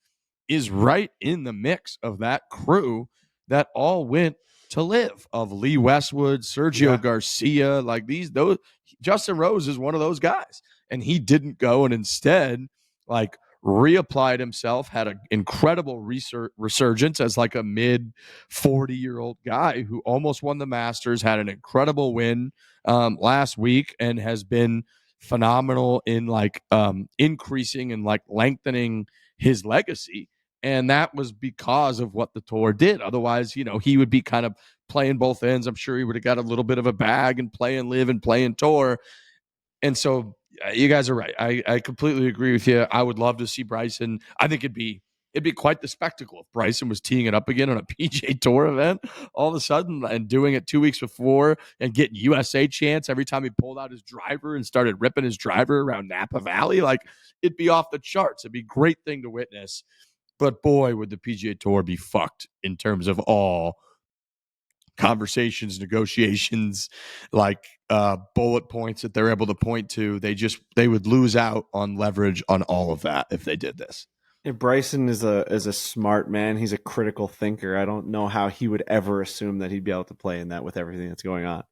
Speaker 1: is right in the mix of that crew that all went to LIV, of Lee Westwood, Sergio Garcia, like those. Justin Rose is one of those guys, and he didn't go, and instead, like, reapplied himself, had an incredible resurgence as like a mid 40-year-old guy who almost won the Masters, had an incredible win last week, and has been phenomenal in like increasing and like lengthening his legacy. And that was because of what the tour did. Otherwise, he would be kind of playing both ends. I'm sure he would have got a little bit of a bag and playing LIV and playing tour. And so you guys are right. I completely agree with you. I would love to see Bryson. I think it'd be quite the spectacle if Bryson was teeing it up again on a PGA Tour event all of a sudden and doing it 2 weeks before and getting USA chants every time he pulled out his driver and started ripping his driver around Napa Valley. Like, it'd be off the charts. It'd be a great thing to witness. But boy, would the PGA Tour be fucked in terms of all conversations, negotiations, like bullet points that they're able to point to. They would lose out on leverage on all of that if they did this.
Speaker 2: Yeah, Bryson is a smart man. He's a critical thinker. I don't know how he would ever assume that he'd be able to play in that with everything that's going on.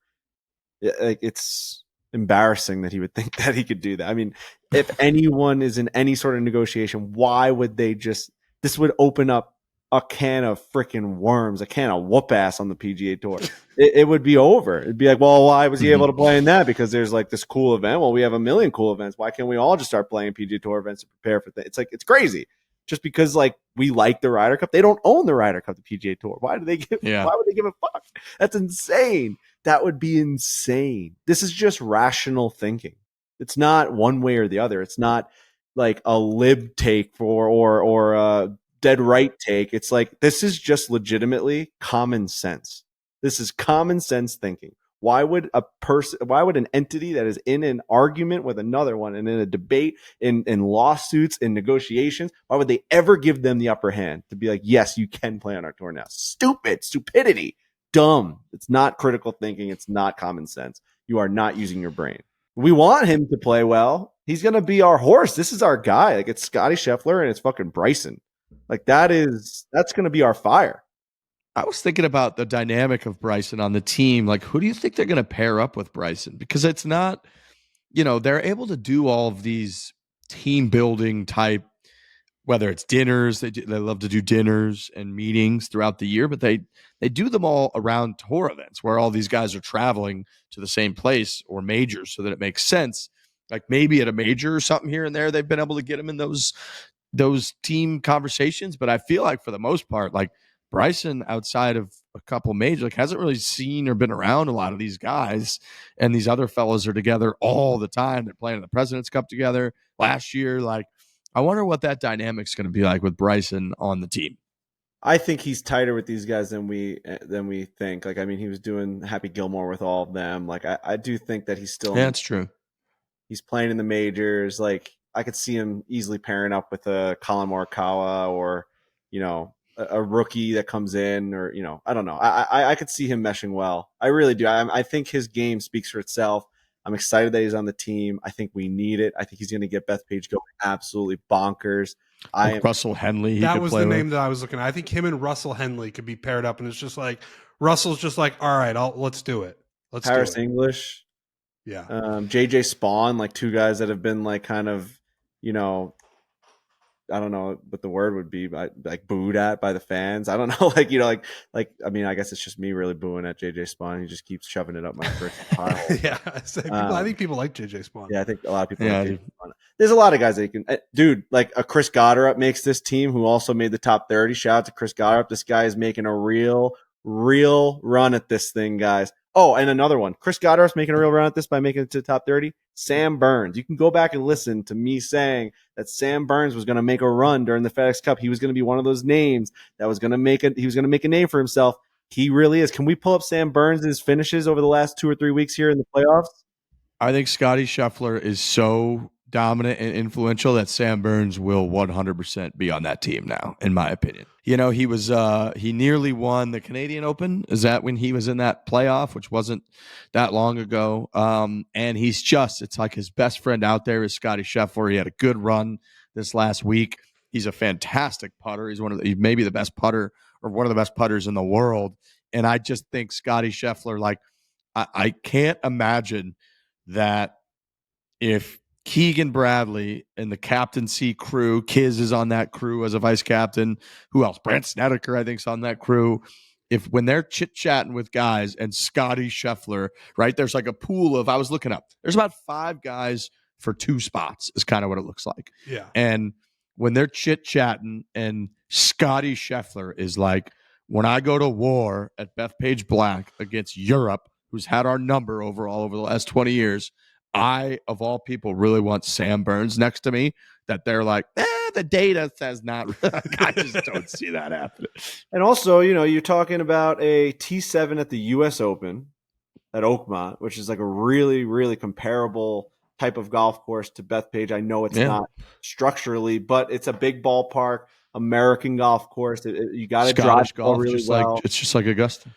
Speaker 2: It's embarrassing that he would think that he could do that. I mean, if anyone is in any sort of negotiation, why would they just? This would open up a can of freaking worms, a can of whoop ass on the PGA Tour. It would be over. It'd be like, well, why was he able to play in that? Because there's like this cool event. Well, we have a million cool events. Why can't we all just start playing PGA Tour events to prepare for things? It's like, it's crazy. Just because like we like the Ryder Cup, they don't own the Ryder Cup, the PGA Tour. Why would they give a fuck? That's insane. That would be insane. This is just rational thinking. It's not one way or the other. It's not like a lib take or a dead right take. It's like, this is just legitimately common sense. This is common sense thinking. Why would an entity that is in an argument with another one and in a debate, in lawsuits, in negotiations, why would they ever give them the upper hand to be like, yes, you can play on our tour now? Stupidity, dumb. It's not critical thinking. It's not common sense. You are not using your brain. We want him to play well. He's going to be our horse. This is our guy. Like, it's Scottie Scheffler and it's fucking Bryson. Like, that's going to be our fire.
Speaker 1: I was thinking about the dynamic of Bryson on the team. Like, who do you think they're going to pair up with Bryson? Because it's not, they're able to do all of these team building type, whether it's dinners, they love to do dinners and meetings throughout the year, but they do them all around tour events where all these guys are traveling to the same place or majors, so that it makes sense. Like, maybe at a major or something here and there, they've been able to get him in those team conversations. But I feel like for the most part, like, Bryson, outside of a couple majors, like, hasn't really seen or been around a lot of these guys, and these other fellas are together all the time. They're playing in the President's Cup together last year. Like, I wonder what that dynamic's going to be like with Bryson on the team.
Speaker 2: I think he's tighter with these guys than we think. Like, I mean, he was doing Happy Gilmore with all of them. Like, I do think that he's still.
Speaker 1: Yeah, that's true.
Speaker 2: He's playing in the majors. Like, I could see him easily pairing up with a Colin Morikawa or, a rookie that comes in, or, I don't know. I could see him meshing well. I really do. I think his game speaks for itself. I'm excited that he's on the team. I think we need it. I think he's going to get Bethpage going absolutely bonkers.
Speaker 1: Russell Henley.
Speaker 3: That was the name that I was looking at. I think him and Russell Henley could be paired up, and it's just like Russell's just like, all right, let's do it.
Speaker 2: Harris English.
Speaker 3: Yeah.
Speaker 2: JJ Spawn, like, two guys that have been like kind of, I don't know what the word would be, but like booed at by the fans. I don't know. I mean, I guess it's just me really booing at JJ Spawn. He just keeps shoving it up my freaking pile.
Speaker 3: Yeah. I think people like JJ Spawn.
Speaker 2: Yeah, I think a lot of people like JJ Spawn. There's a lot of guys that you can, dude, like a Chris Goddard makes this team, who also made the top 30. Shout out to Chris Goddard. This guy is making a real run at this thing, guys. Oh, and another one. Chris Goddard's making a real run at this by making it to the top 30. Sam Burns. You can go back and listen to me saying that Sam Burns was going to make a run during the FedEx Cup. He was going to be one of those names that was going to make it. He was going to make a name for himself. He really is. Can we pull up Sam Burns' finishes over the last 2 or 3 weeks here in the playoffs?
Speaker 1: I think Scottie Scheffler is so dominant and influential that Sam Burns will 100% be on that team now, in my opinion. He nearly won the Canadian Open. Is that when he was in that playoff, which wasn't that long ago? And it's like his best friend out there is Scottie Scheffler. He had a good run this last week. He's a fantastic putter. He's maybe the best putter, or one of the best putters in the world. And I just think Scottie Scheffler, like, I can't imagine that if Keegan Bradley and the captaincy crew, Kiz is on that crew as a vice captain. Who else? Brant Snedeker, I think, is on that crew. When they're chit-chatting with guys and Scottie Scheffler, right, there's like a pool of, I was looking up, there's about 5 guys for 2 spots is kind of what it looks like.
Speaker 3: Yeah.
Speaker 1: And when they're chit-chatting and Scottie Scheffler is like, when I go to war at Bethpage Black against Europe, who's had our number over the last 20 years, I, of all people, really want Sam Burns next to me, that they're like, the data says not. I just don't see that happening.
Speaker 2: And also, you're talking about a T7 at the U.S. Open at Oakmont, which is like a really, really comparable type of golf course to Bethpage. I know it's not structurally, but it's a big ballpark, American golf course. You got to drive golf really well.
Speaker 1: It's just like Augusta.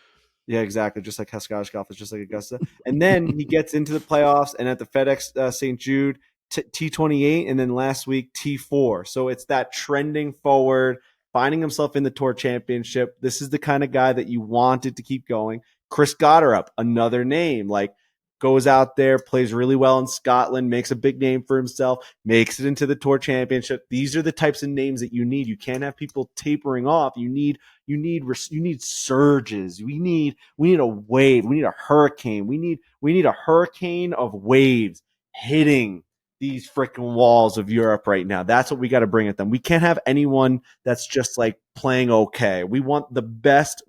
Speaker 2: Yeah, exactly. Just like how Scottish golf is just like Augusta. And then he gets into the playoffs, and at the FedEx St. Jude, T28, and then last week, T4. So it's that trending forward, finding himself in the Tour Championship. This is the kind of guy that you wanted to keep going. Chris Goddard, another name, like, goes out there, plays really well in Scotland, makes a big name for himself, makes it into the Tour Championship. These are the types of names that you need. You can't have people tapering off. You need surges. We need a wave. We need a hurricane. We need a hurricane of waves hitting these freaking walls of Europe right now. That's what we got to bring at them. We can't have anyone that's just like playing okay. We want the best.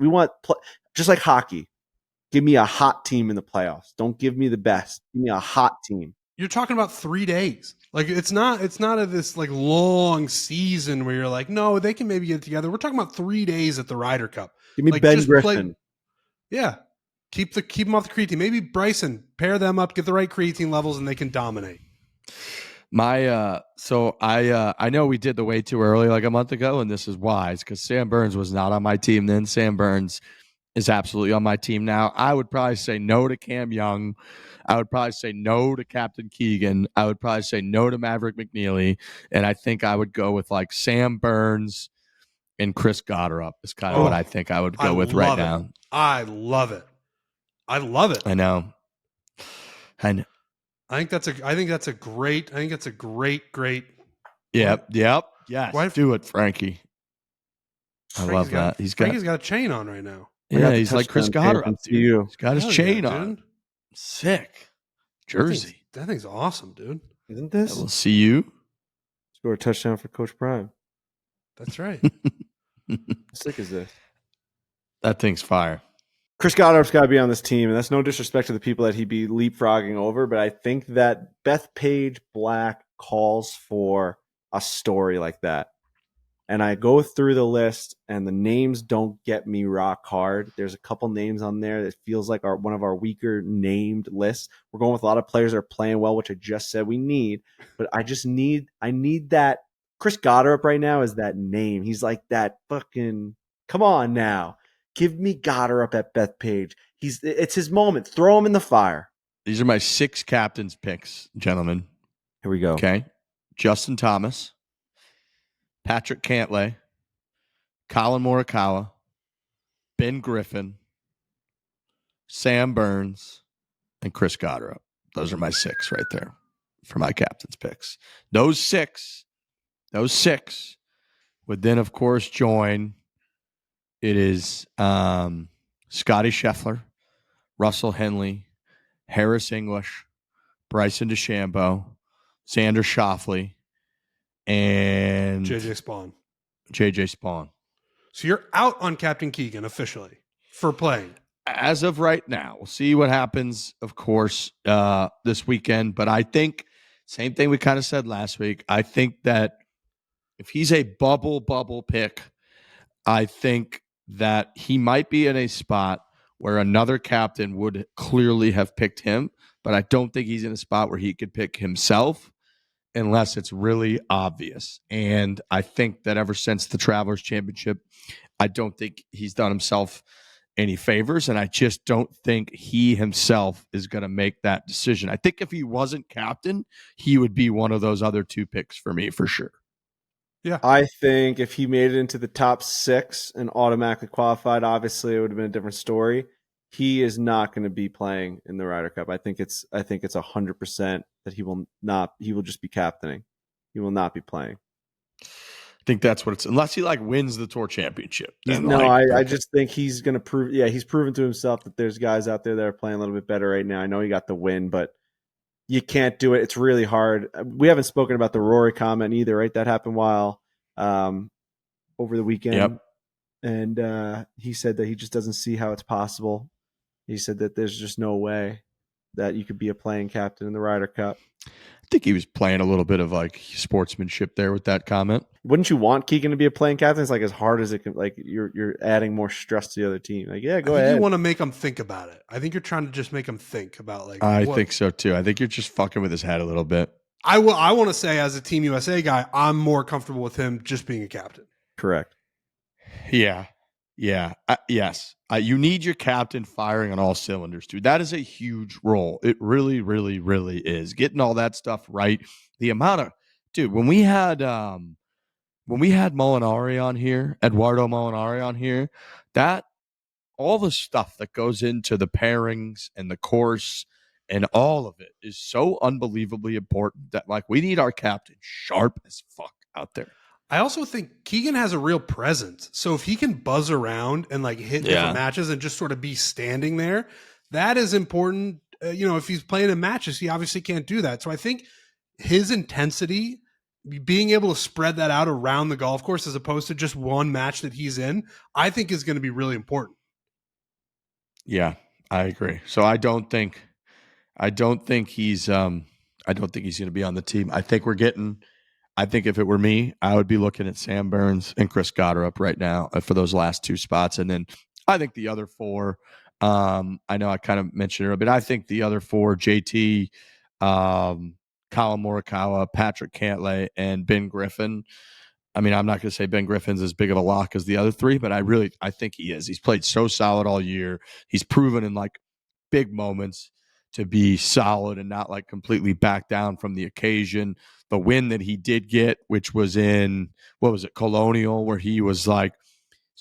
Speaker 2: Just like hockey. Give me a hot team in the playoffs. Don't give me the best. Give me a hot team.
Speaker 3: you're talking about 3 days. Like it's not this like long season where you're like, no, they can maybe get it together. We're talking about 3 days at the Ryder Cup.
Speaker 2: Give me
Speaker 3: Like,
Speaker 2: Ben
Speaker 3: just
Speaker 2: Griffin.
Speaker 3: Yeah. Keep them off the creatine. Maybe Bryson, pair them up, get the right creatine levels, and they can dominate.
Speaker 1: I know we did the way too early like a month ago, and this is wise because Sam Burns was not on my team then. Sam Burns is absolutely on my team now. I would probably say no to Cam Young. I would probably say no to Captain Keegan. I would probably say no to Maverick McNeely. And I think I would go with like Sam Burns and Chris Goddard is kind of what I think I would go with right now.
Speaker 3: I love it. I love it.
Speaker 1: I know.
Speaker 3: I think that's a great.
Speaker 1: Yep. Yes. Do it, Frankie. I love that.
Speaker 3: Frankie's got a chain on right now.
Speaker 1: Yeah, he's like Chris Goddard. He's got his chain on.
Speaker 3: Dude.
Speaker 1: Sick. Jersey.
Speaker 3: That thing's awesome, dude.
Speaker 2: Isn't this?
Speaker 1: We'll see you.
Speaker 2: Score a touchdown for Coach Prime.
Speaker 3: That's right.
Speaker 2: How sick is this?
Speaker 1: That thing's fire.
Speaker 2: Chris Goddard's got to be on this team, and that's no disrespect to the people that he'd be leapfrogging over, but I think that Bethpage Black calls for a story like that. And I go through the list, and the names don't get me rock hard. There's a couple names on there that feels like one of our weaker named lists. We're going with a lot of players that are playing well, which I just said we need. But I need that. Chris Goddard right now is that name. He's like that fucking, come on now. Give me Goddard up at Bethpage. It's his moment. Throw him in the fire.
Speaker 1: These are my 6 captain's picks, gentlemen.
Speaker 2: Here we go.
Speaker 1: Okay. Justin Thomas, Patrick Cantlay, Colin Morikawa, Ben Griffin, Sam Burns, and Chris Goddard. Those are my 6 right there for my captain's picks. Those six would then, of course, join. It is Scottie Scheffler, Russell Henley, Harris English, Bryson DeChambeau, Xander Schauffele, and JJ Spawn.
Speaker 3: So you're out on Captain Keegan officially for playing.
Speaker 1: As of right now, we'll see what happens, of course, this weekend. But I think, same thing we kind of said last week, I think that if he's a bubble pick, I think that he might be in a spot where another captain would clearly have picked him. But I don't think he's in a spot where he could pick himself unless it's really obvious. And I think that ever since the Travelers Championship, I don't think he's done himself any favors, and I just don't think he himself is going to make that decision. I think if he wasn't captain, he would be one of those other 2 picks for me for sure.
Speaker 3: Yeah.
Speaker 2: I think if he made it into the top 6 and automatically qualified, obviously it would have been a different story. He is not going to be playing in the Ryder Cup. I think it's 100% that he will just be captaining. He will not be playing.
Speaker 1: I think that's what it's, unless he like wins the tour championship.
Speaker 2: I just think he's going to prove. Yeah, he's proven to himself that there's guys out there that are playing a little bit better right now. I know he got the win, but you can't do it. It's really hard. We haven't spoken about the Rory comment either, right? That happened while over the weekend.
Speaker 1: Yep.
Speaker 2: And he said that he just doesn't see how it's possible. He said that there's just no way that you could be a playing captain in the Ryder Cup.
Speaker 1: I think he was playing a little bit of like sportsmanship there with that comment.
Speaker 2: Wouldn't you want Keegan to be a playing captain? It's like as hard as it can. Like you're adding more stress to the other team. Like, yeah, go ahead.
Speaker 3: You want to make them think about it. I think you're trying to just make them think about like.
Speaker 1: I think so too. I think you're just fucking with his head a little bit.
Speaker 3: I want to say, as a Team USA guy, I'm more comfortable with him just being a captain.
Speaker 2: Correct.
Speaker 1: Yeah. Yes. You need your captain firing on all cylinders, dude. That is a huge role. It really, really, really is. Getting all that stuff right. The amount of, dude, when we had Molinari on here, Eduardo Molinari on here, that all the stuff that goes into the pairings and the course and all of it is so unbelievably important that like we need our captain sharp as fuck out there.
Speaker 3: I also think Keegan has a real presence. So if he can buzz around and like hit different matches and just sort of be standing there, that is important. If he's playing in matches, he obviously can't do that. So I think his intensity, being able to spread that out around the golf course as opposed to just one match that he's in, I think is going to be really important. Yeah,
Speaker 1: I agree. So I don't think he's I don't think he's going to be on the team. I think if it were me, I would be looking at Sam Burns and Chris Gotterup right now for those last two spots. And then I think the other four, I know I kind of mentioned it, but I think the other four, JT, Colin Morikawa, Patrick Cantlay, and Ben Griffin. I mean, I'm not going to say Ben Griffin's as big of a lock as the other three, but I think he is. He's played so solid all year. He's proven in like big moments to be solid and not like completely back down from the occasion. The win that he did get, which was in, what was it, Colonial, where he was like,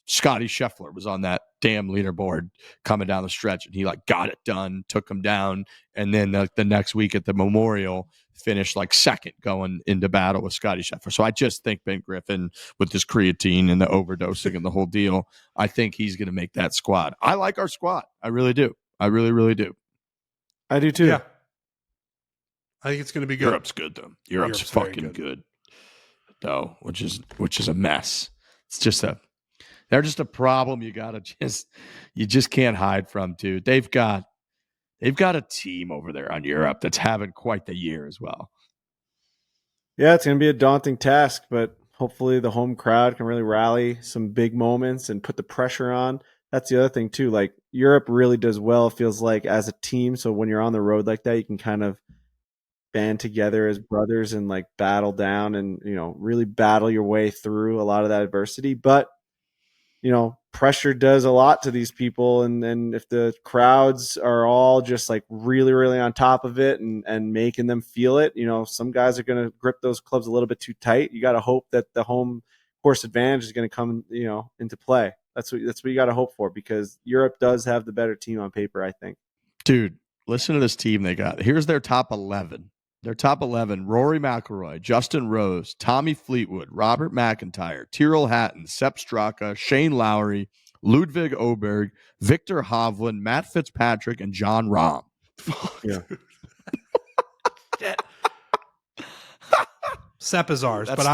Speaker 1: Scottie Scheffler was on that damn leaderboard coming down the stretch, and he like got it done, took him down, and then the next week at the Memorial finished like second going into battle with Scottie Scheffler. So I just think Ben Griffin with this creatine and the overdosing and the whole deal, I think he's going to make that squad. I like our squad. I really do. I really, really do.
Speaker 2: I do too.
Speaker 3: Yeah. I think it's going to be good.
Speaker 1: Europe's good though. Europe's fucking good. Though, which is a mess. It's just they're just a problem you just can't hide from, dude. They've got a team over there on Europe that's having quite the year as well.
Speaker 2: Yeah, it's going to be a daunting task, but hopefully the home crowd can really rally some big moments and put the pressure on. That's the other thing too. Like Europe really does well, it feels like, as a team. So when you're on the road like that, you can kind of band together as brothers and like battle down and, really battle your way through a lot of that adversity. But pressure does a lot to these people. And if the crowds are all just like really, really on top of it and making them feel it, some guys are going to grip those clubs a little bit too tight. You got to hope that the home course advantage is going to come, into play. That's what you got to hope for, because Europe does have the better team on paper, I think.
Speaker 1: Dude, listen to this team they got. Here's their top 11. Their top 11, Rory McIlroy, Justin Rose, Tommy Fleetwood, Robert McIntyre, Tyrrell Hatton, Sepp Straka, Shane Lowry, Ludwig Oberg, Victor Hovland, Matt Fitzpatrick, and John Rahm.
Speaker 2: Yeah.
Speaker 3: Sepp is ours, but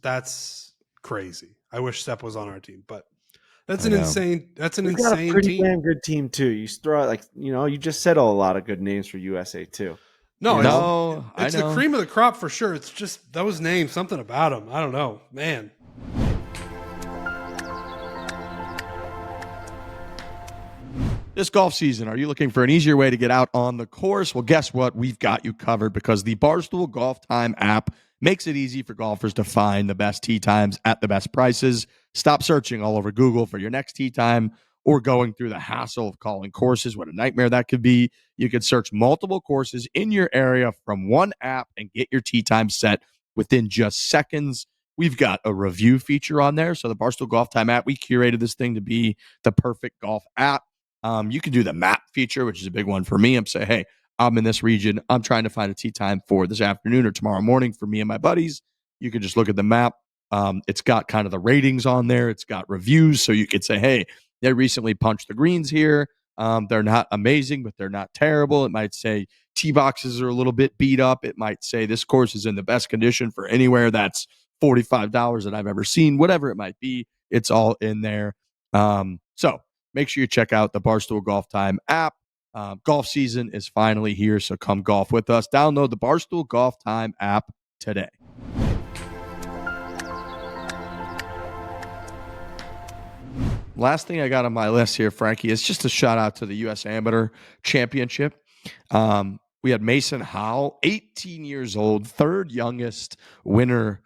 Speaker 3: that's crazy. I wish Sepp was on our team, but that's an insane
Speaker 2: pretty
Speaker 3: team.
Speaker 2: Damn good team too. You throw out you just said a lot of good names for USA too.
Speaker 3: No, it's the cream of the crop for sure. It's just those names, something about them. I don't know, man.
Speaker 1: This golf season, are you looking for an easier way to get out on the course? Well, guess what? We've got you covered, because the Barstool Golf Time app makes it easy for golfers to find the best tee times at the best prices. Stop searching all over Google for your next tee time or going through the hassle of calling courses. What a nightmare that could be. You could search multiple courses in your area from one app and get your tee time set within just seconds. We've got a review feature on there. So the Barstool Golf Time app, we curated this thing to be the perfect golf app. You can do the map feature, which is a big one for me. I'm saying, hey, I'm in this region. I'm trying to find a tee time for this afternoon or tomorrow morning for me and my buddies. You can just look at the map. It's got kind of the ratings on there. It's got reviews. So you could say, hey, they recently punched the greens here. They're not amazing, but they're not terrible. It might say tee boxes are a little bit beat up. It might say this course is in the best condition for anywhere that's $45 that I've ever seen. Whatever it might be, it's all in there. So make sure you check out the Barstool Golf Time app. Golf season is finally here, so come golf with us. Download the Barstool Golf Time app today. Last thing I got on my list here, Frankie, is just a shout out to the U.S. Amateur Championship. We had Mason Howell, 18 years old, third youngest winner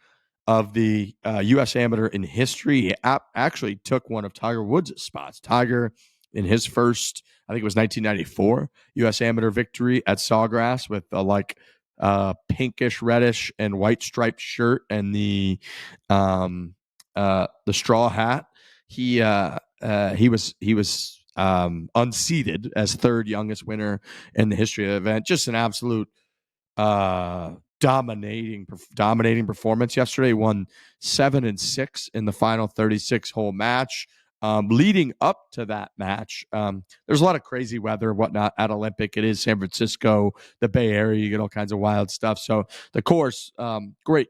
Speaker 1: of the U.S. Amateur in history. He actually took one of Tiger Woods' spots. Tiger, in his first, I think it was 1994, U.S. Amateur victory at Sawgrass with a pinkish, reddish, and white striped shirt and the straw hat. He was unseated as third youngest winner in the history of the event. Just an absolute dominating performance yesterday. Won 7-6 in the final 36-hole match. Leading up to that match, there's a lot of crazy weather and whatnot at Olympic. It is San Francisco, the Bay Area. You get all kinds of wild stuff. So the course, great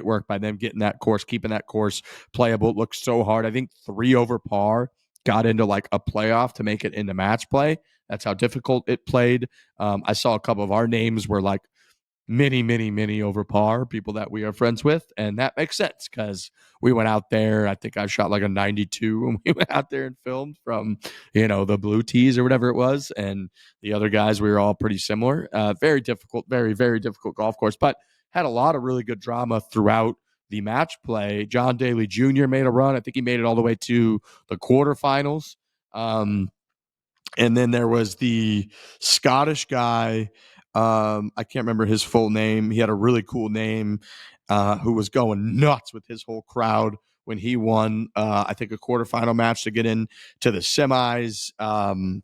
Speaker 1: work by them getting that course, keeping that course playable. It looks so hard. I think 3 over par got into like a playoff to make it into match play. That's how difficult it played. I saw a couple of our names were like many over par, people that we are friends with. And that makes sense because we went out there. I think I shot like a 92 when we went out there and filmed from, the blue tees or whatever it was. And the other guys, we were all pretty similar. Very difficult, very difficult golf course, but had a lot of really good drama throughout the match play. John Daly Jr. made a run. I think he made it all the way to the quarterfinals. And then there was the Scottish guy. I can't remember his full name. He had a really cool name, who was going nuts with his whole crowd when he won, I think, a quarterfinal match to get into the semis.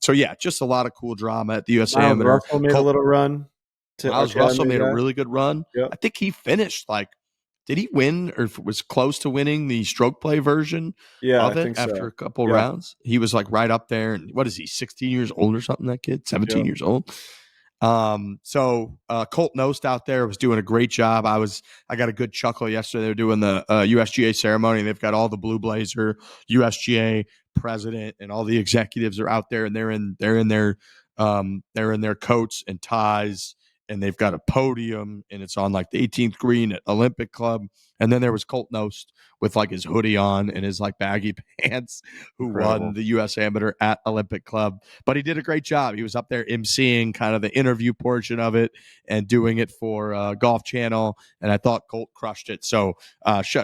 Speaker 1: So, yeah, just a lot of cool drama at the USA
Speaker 2: Miles
Speaker 1: Amateur.
Speaker 2: Russell made a little run.
Speaker 1: Miles Russell made a really good run.
Speaker 2: Yep.
Speaker 1: I think he finished did he win or was close to winning the stroke play version of it after a couple rounds? He was like right up there. And what is he, 16 years old or something, that kid? 17 years old. So Colt Knost out there was doing a great job. I got a good chuckle yesterday. They're doing the USGA ceremony. They've got all the Blue Blazer USGA president and all the executives are out there, and they're in their coats and ties, and they've got a podium, and it's on like the 18th green at Olympic Club. And then there was Colt Knost with like his hoodie on and his like baggy pants, who won the US Amateur at Olympic Club. But he did a great job. He was up there emceeing kind of the interview portion of it and doing it for Golf Channel. And I thought Colt crushed it. So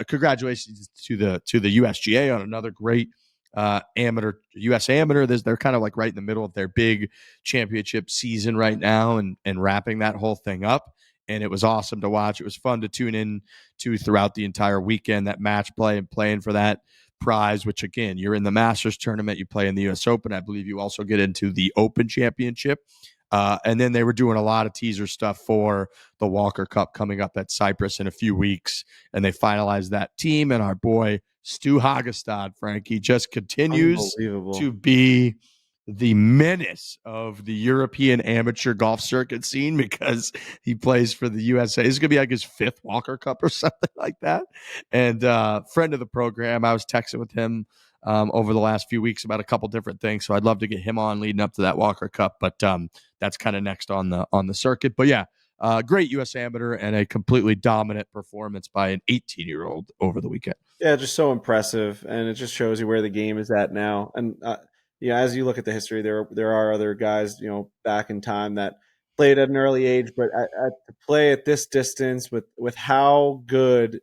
Speaker 1: congratulations to the USGA on another great amateur, US Amateur. They're kind of like right in the middle of their big championship season right now and wrapping that whole thing up. And it was awesome to watch. It was fun to tune in to throughout the entire weekend, that match play and playing for that prize, which again, you're in the Masters tournament, you play in the US Open. I believe you also get into the Open Championship. And then they were doing a lot of teaser stuff for the Walker Cup coming up at Cyprus in a few weeks. And they finalized that team. And our boy, Stu Hagestad, Frankie, just continues to be the menace of the European amateur golf circuit scene because he plays for the USA. This is going to be like his 5th Walker Cup or something like that. And friend of the program, I was texting with him over the last few weeks about a couple different things. So I'd love to get him on leading up to that Walker Cup, but that's kind of next on the circuit. But yeah, great US Amateur and a completely dominant performance by an 18-year-old over the weekend.
Speaker 2: Yeah, just so impressive, and it just shows you where the game is at now. And as you look at the history, there are other guys, back in time that played at an early age, but to play at this distance with how good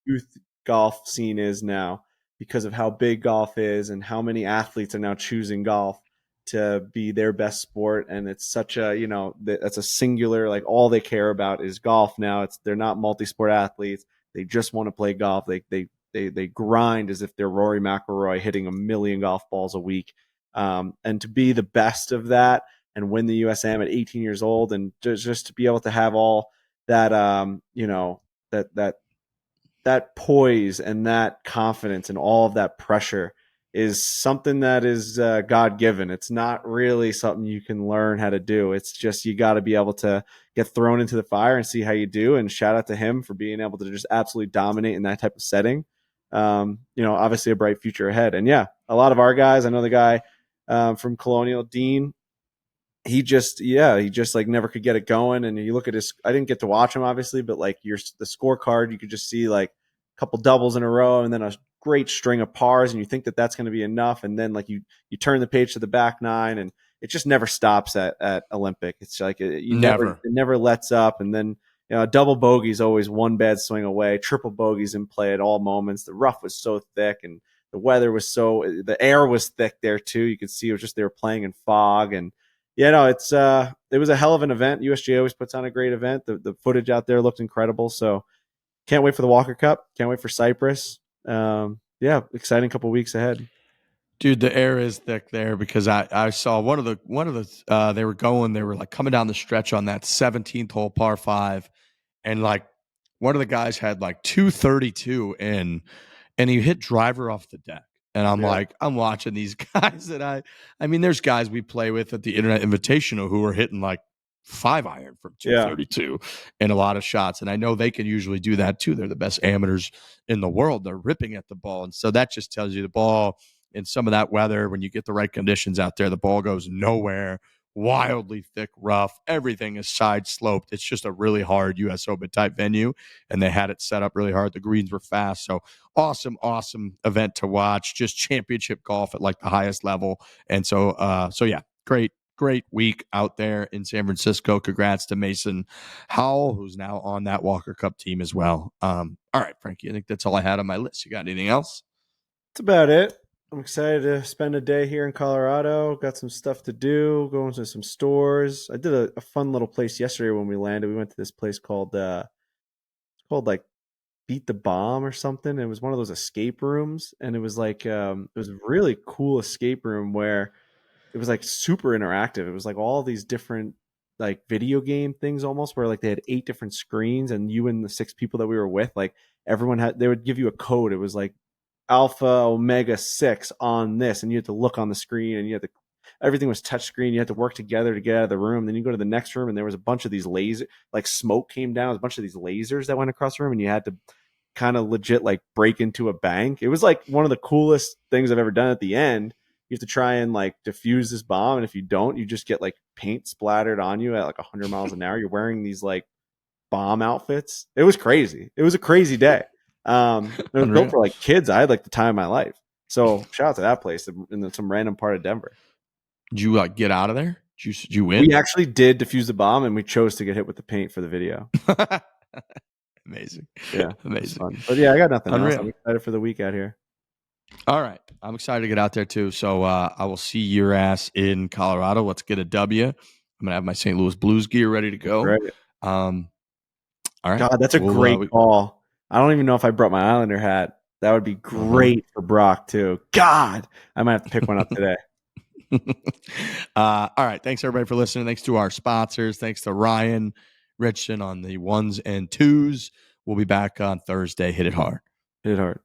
Speaker 2: youth golf scene is now, because of how big golf is and how many athletes are now choosing golf to be their best sport. And it's such a, that's a singular, like all they care about is golf now. They're not multi-sport athletes. They just want to play golf. They grind as if they're Rory McIlroy hitting 1 million golf balls a week. And to be the best of that and win the USAM at 18 years old, and just to be able to have all that, that poise and that confidence and all of that pressure is something that is God-given. It's not really something you can learn how to do. It's just you got to be able to get thrown into the fire and see how you do. And shout out to him for being able to just absolutely dominate in that type of setting. Obviously a bright future ahead. And yeah, a lot of our guys, I know the guy from Colonial, Dean, he just like never could get it going. And you look at his, I didn't get to watch him obviously, but like the scorecard, you could just see like a couple doubles in a row and then a great string of pars, and you think that that's going to be enough. And then like you turn the page to the back nine, and it just never stops at Olympic. It's like it never lets up. And then, double bogey is always one bad swing away. Triple bogey's in play at all moments. The rough was so thick, and the weather was the air was thick there too. You could see it was just, they were playing in fog. And it was a hell of an event. USGA always puts on a great event. The footage out there looked incredible. So can't wait for the Walker Cup. Can't wait for Cyprus. Exciting couple weeks ahead.
Speaker 1: Dude, the air is thick there because I saw one of the they were like coming down the stretch on that 17th hole par 5, and like one of the guys had like 232 in, and he hit driver off the deck. And I'm watching these guys that I mean, there's guys we play with at the Internet Invitational who are hitting like 5-iron from 232 and a lot of shots. And I know they can usually do that too. They're the best amateurs in the world. They're ripping at the ball. And so that just tells you the ball in some of that weather, when you get the right conditions out there, the ball goes nowhere. Wildly thick rough. Everything is side sloped. It's just a really hard US Open type venue, and they had it set up really hard. The greens were fast. So awesome event to watch. Just championship golf at like the highest level. And so yeah, great week out there in San Francisco. Congrats to Mason Howell, who's now on that Walker Cup team as well. All right, Frankie, I think that's all I had on my list. You got anything else?
Speaker 2: That's about it. I'm excited to spend a day here in Colorado. Got some stuff to do, going to some stores. I did a fun little place yesterday when we landed. We went to this place called like Beat the Bomb or something. It was one of those escape rooms, and it was like it was a really cool escape room where it was like super interactive. It was like all these different like video game things almost, where like they had 8 different screens, and you and the 6 people that we were with, like they would give you a code. It was like Alpha Omega 6 on this, and you had to look on the screen, and everything was touch screen. You had to work together to get out of the room. Then you go to the next room, and there was a bunch of these like smoke came down. There was a bunch of these lasers that went across the room, and you had to kind of legit like break into a bank. It was like one of the coolest things I've ever done. At the end, you have to try and like defuse this bomb, and if you don't, you just get like paint splattered on you at like 100 miles an hour. You're wearing these like bomb outfits. It was crazy. It was a crazy day. It was built for like kids. I had like the time of my life. So shout out to that place in some random part of Denver.
Speaker 1: Did you get out of there? Did you win?
Speaker 2: We actually did defuse the bomb, and we chose to get hit with the paint for the video.
Speaker 1: Amazing.
Speaker 2: Yeah,
Speaker 1: amazing.
Speaker 2: But yeah, I got nothing
Speaker 1: Unreal.
Speaker 2: else. I'm excited for the week out here.
Speaker 1: All right, I'm excited to get out there too. So I will see your ass in Colorado. Let's get a W. I'm gonna have my St. Louis Blues gear ready to go.
Speaker 2: Right.
Speaker 1: All right.
Speaker 2: God, that's a great call. I don't even know if I brought my Islander hat. That would be great for Brock too. God, I might have to pick one up today.
Speaker 1: All right. Thanks everybody for listening. Thanks to our sponsors. Thanks to Ryan Richardson on the 1s and 2s. We'll be back on Thursday. Hit it hard.
Speaker 2: Hit it hard.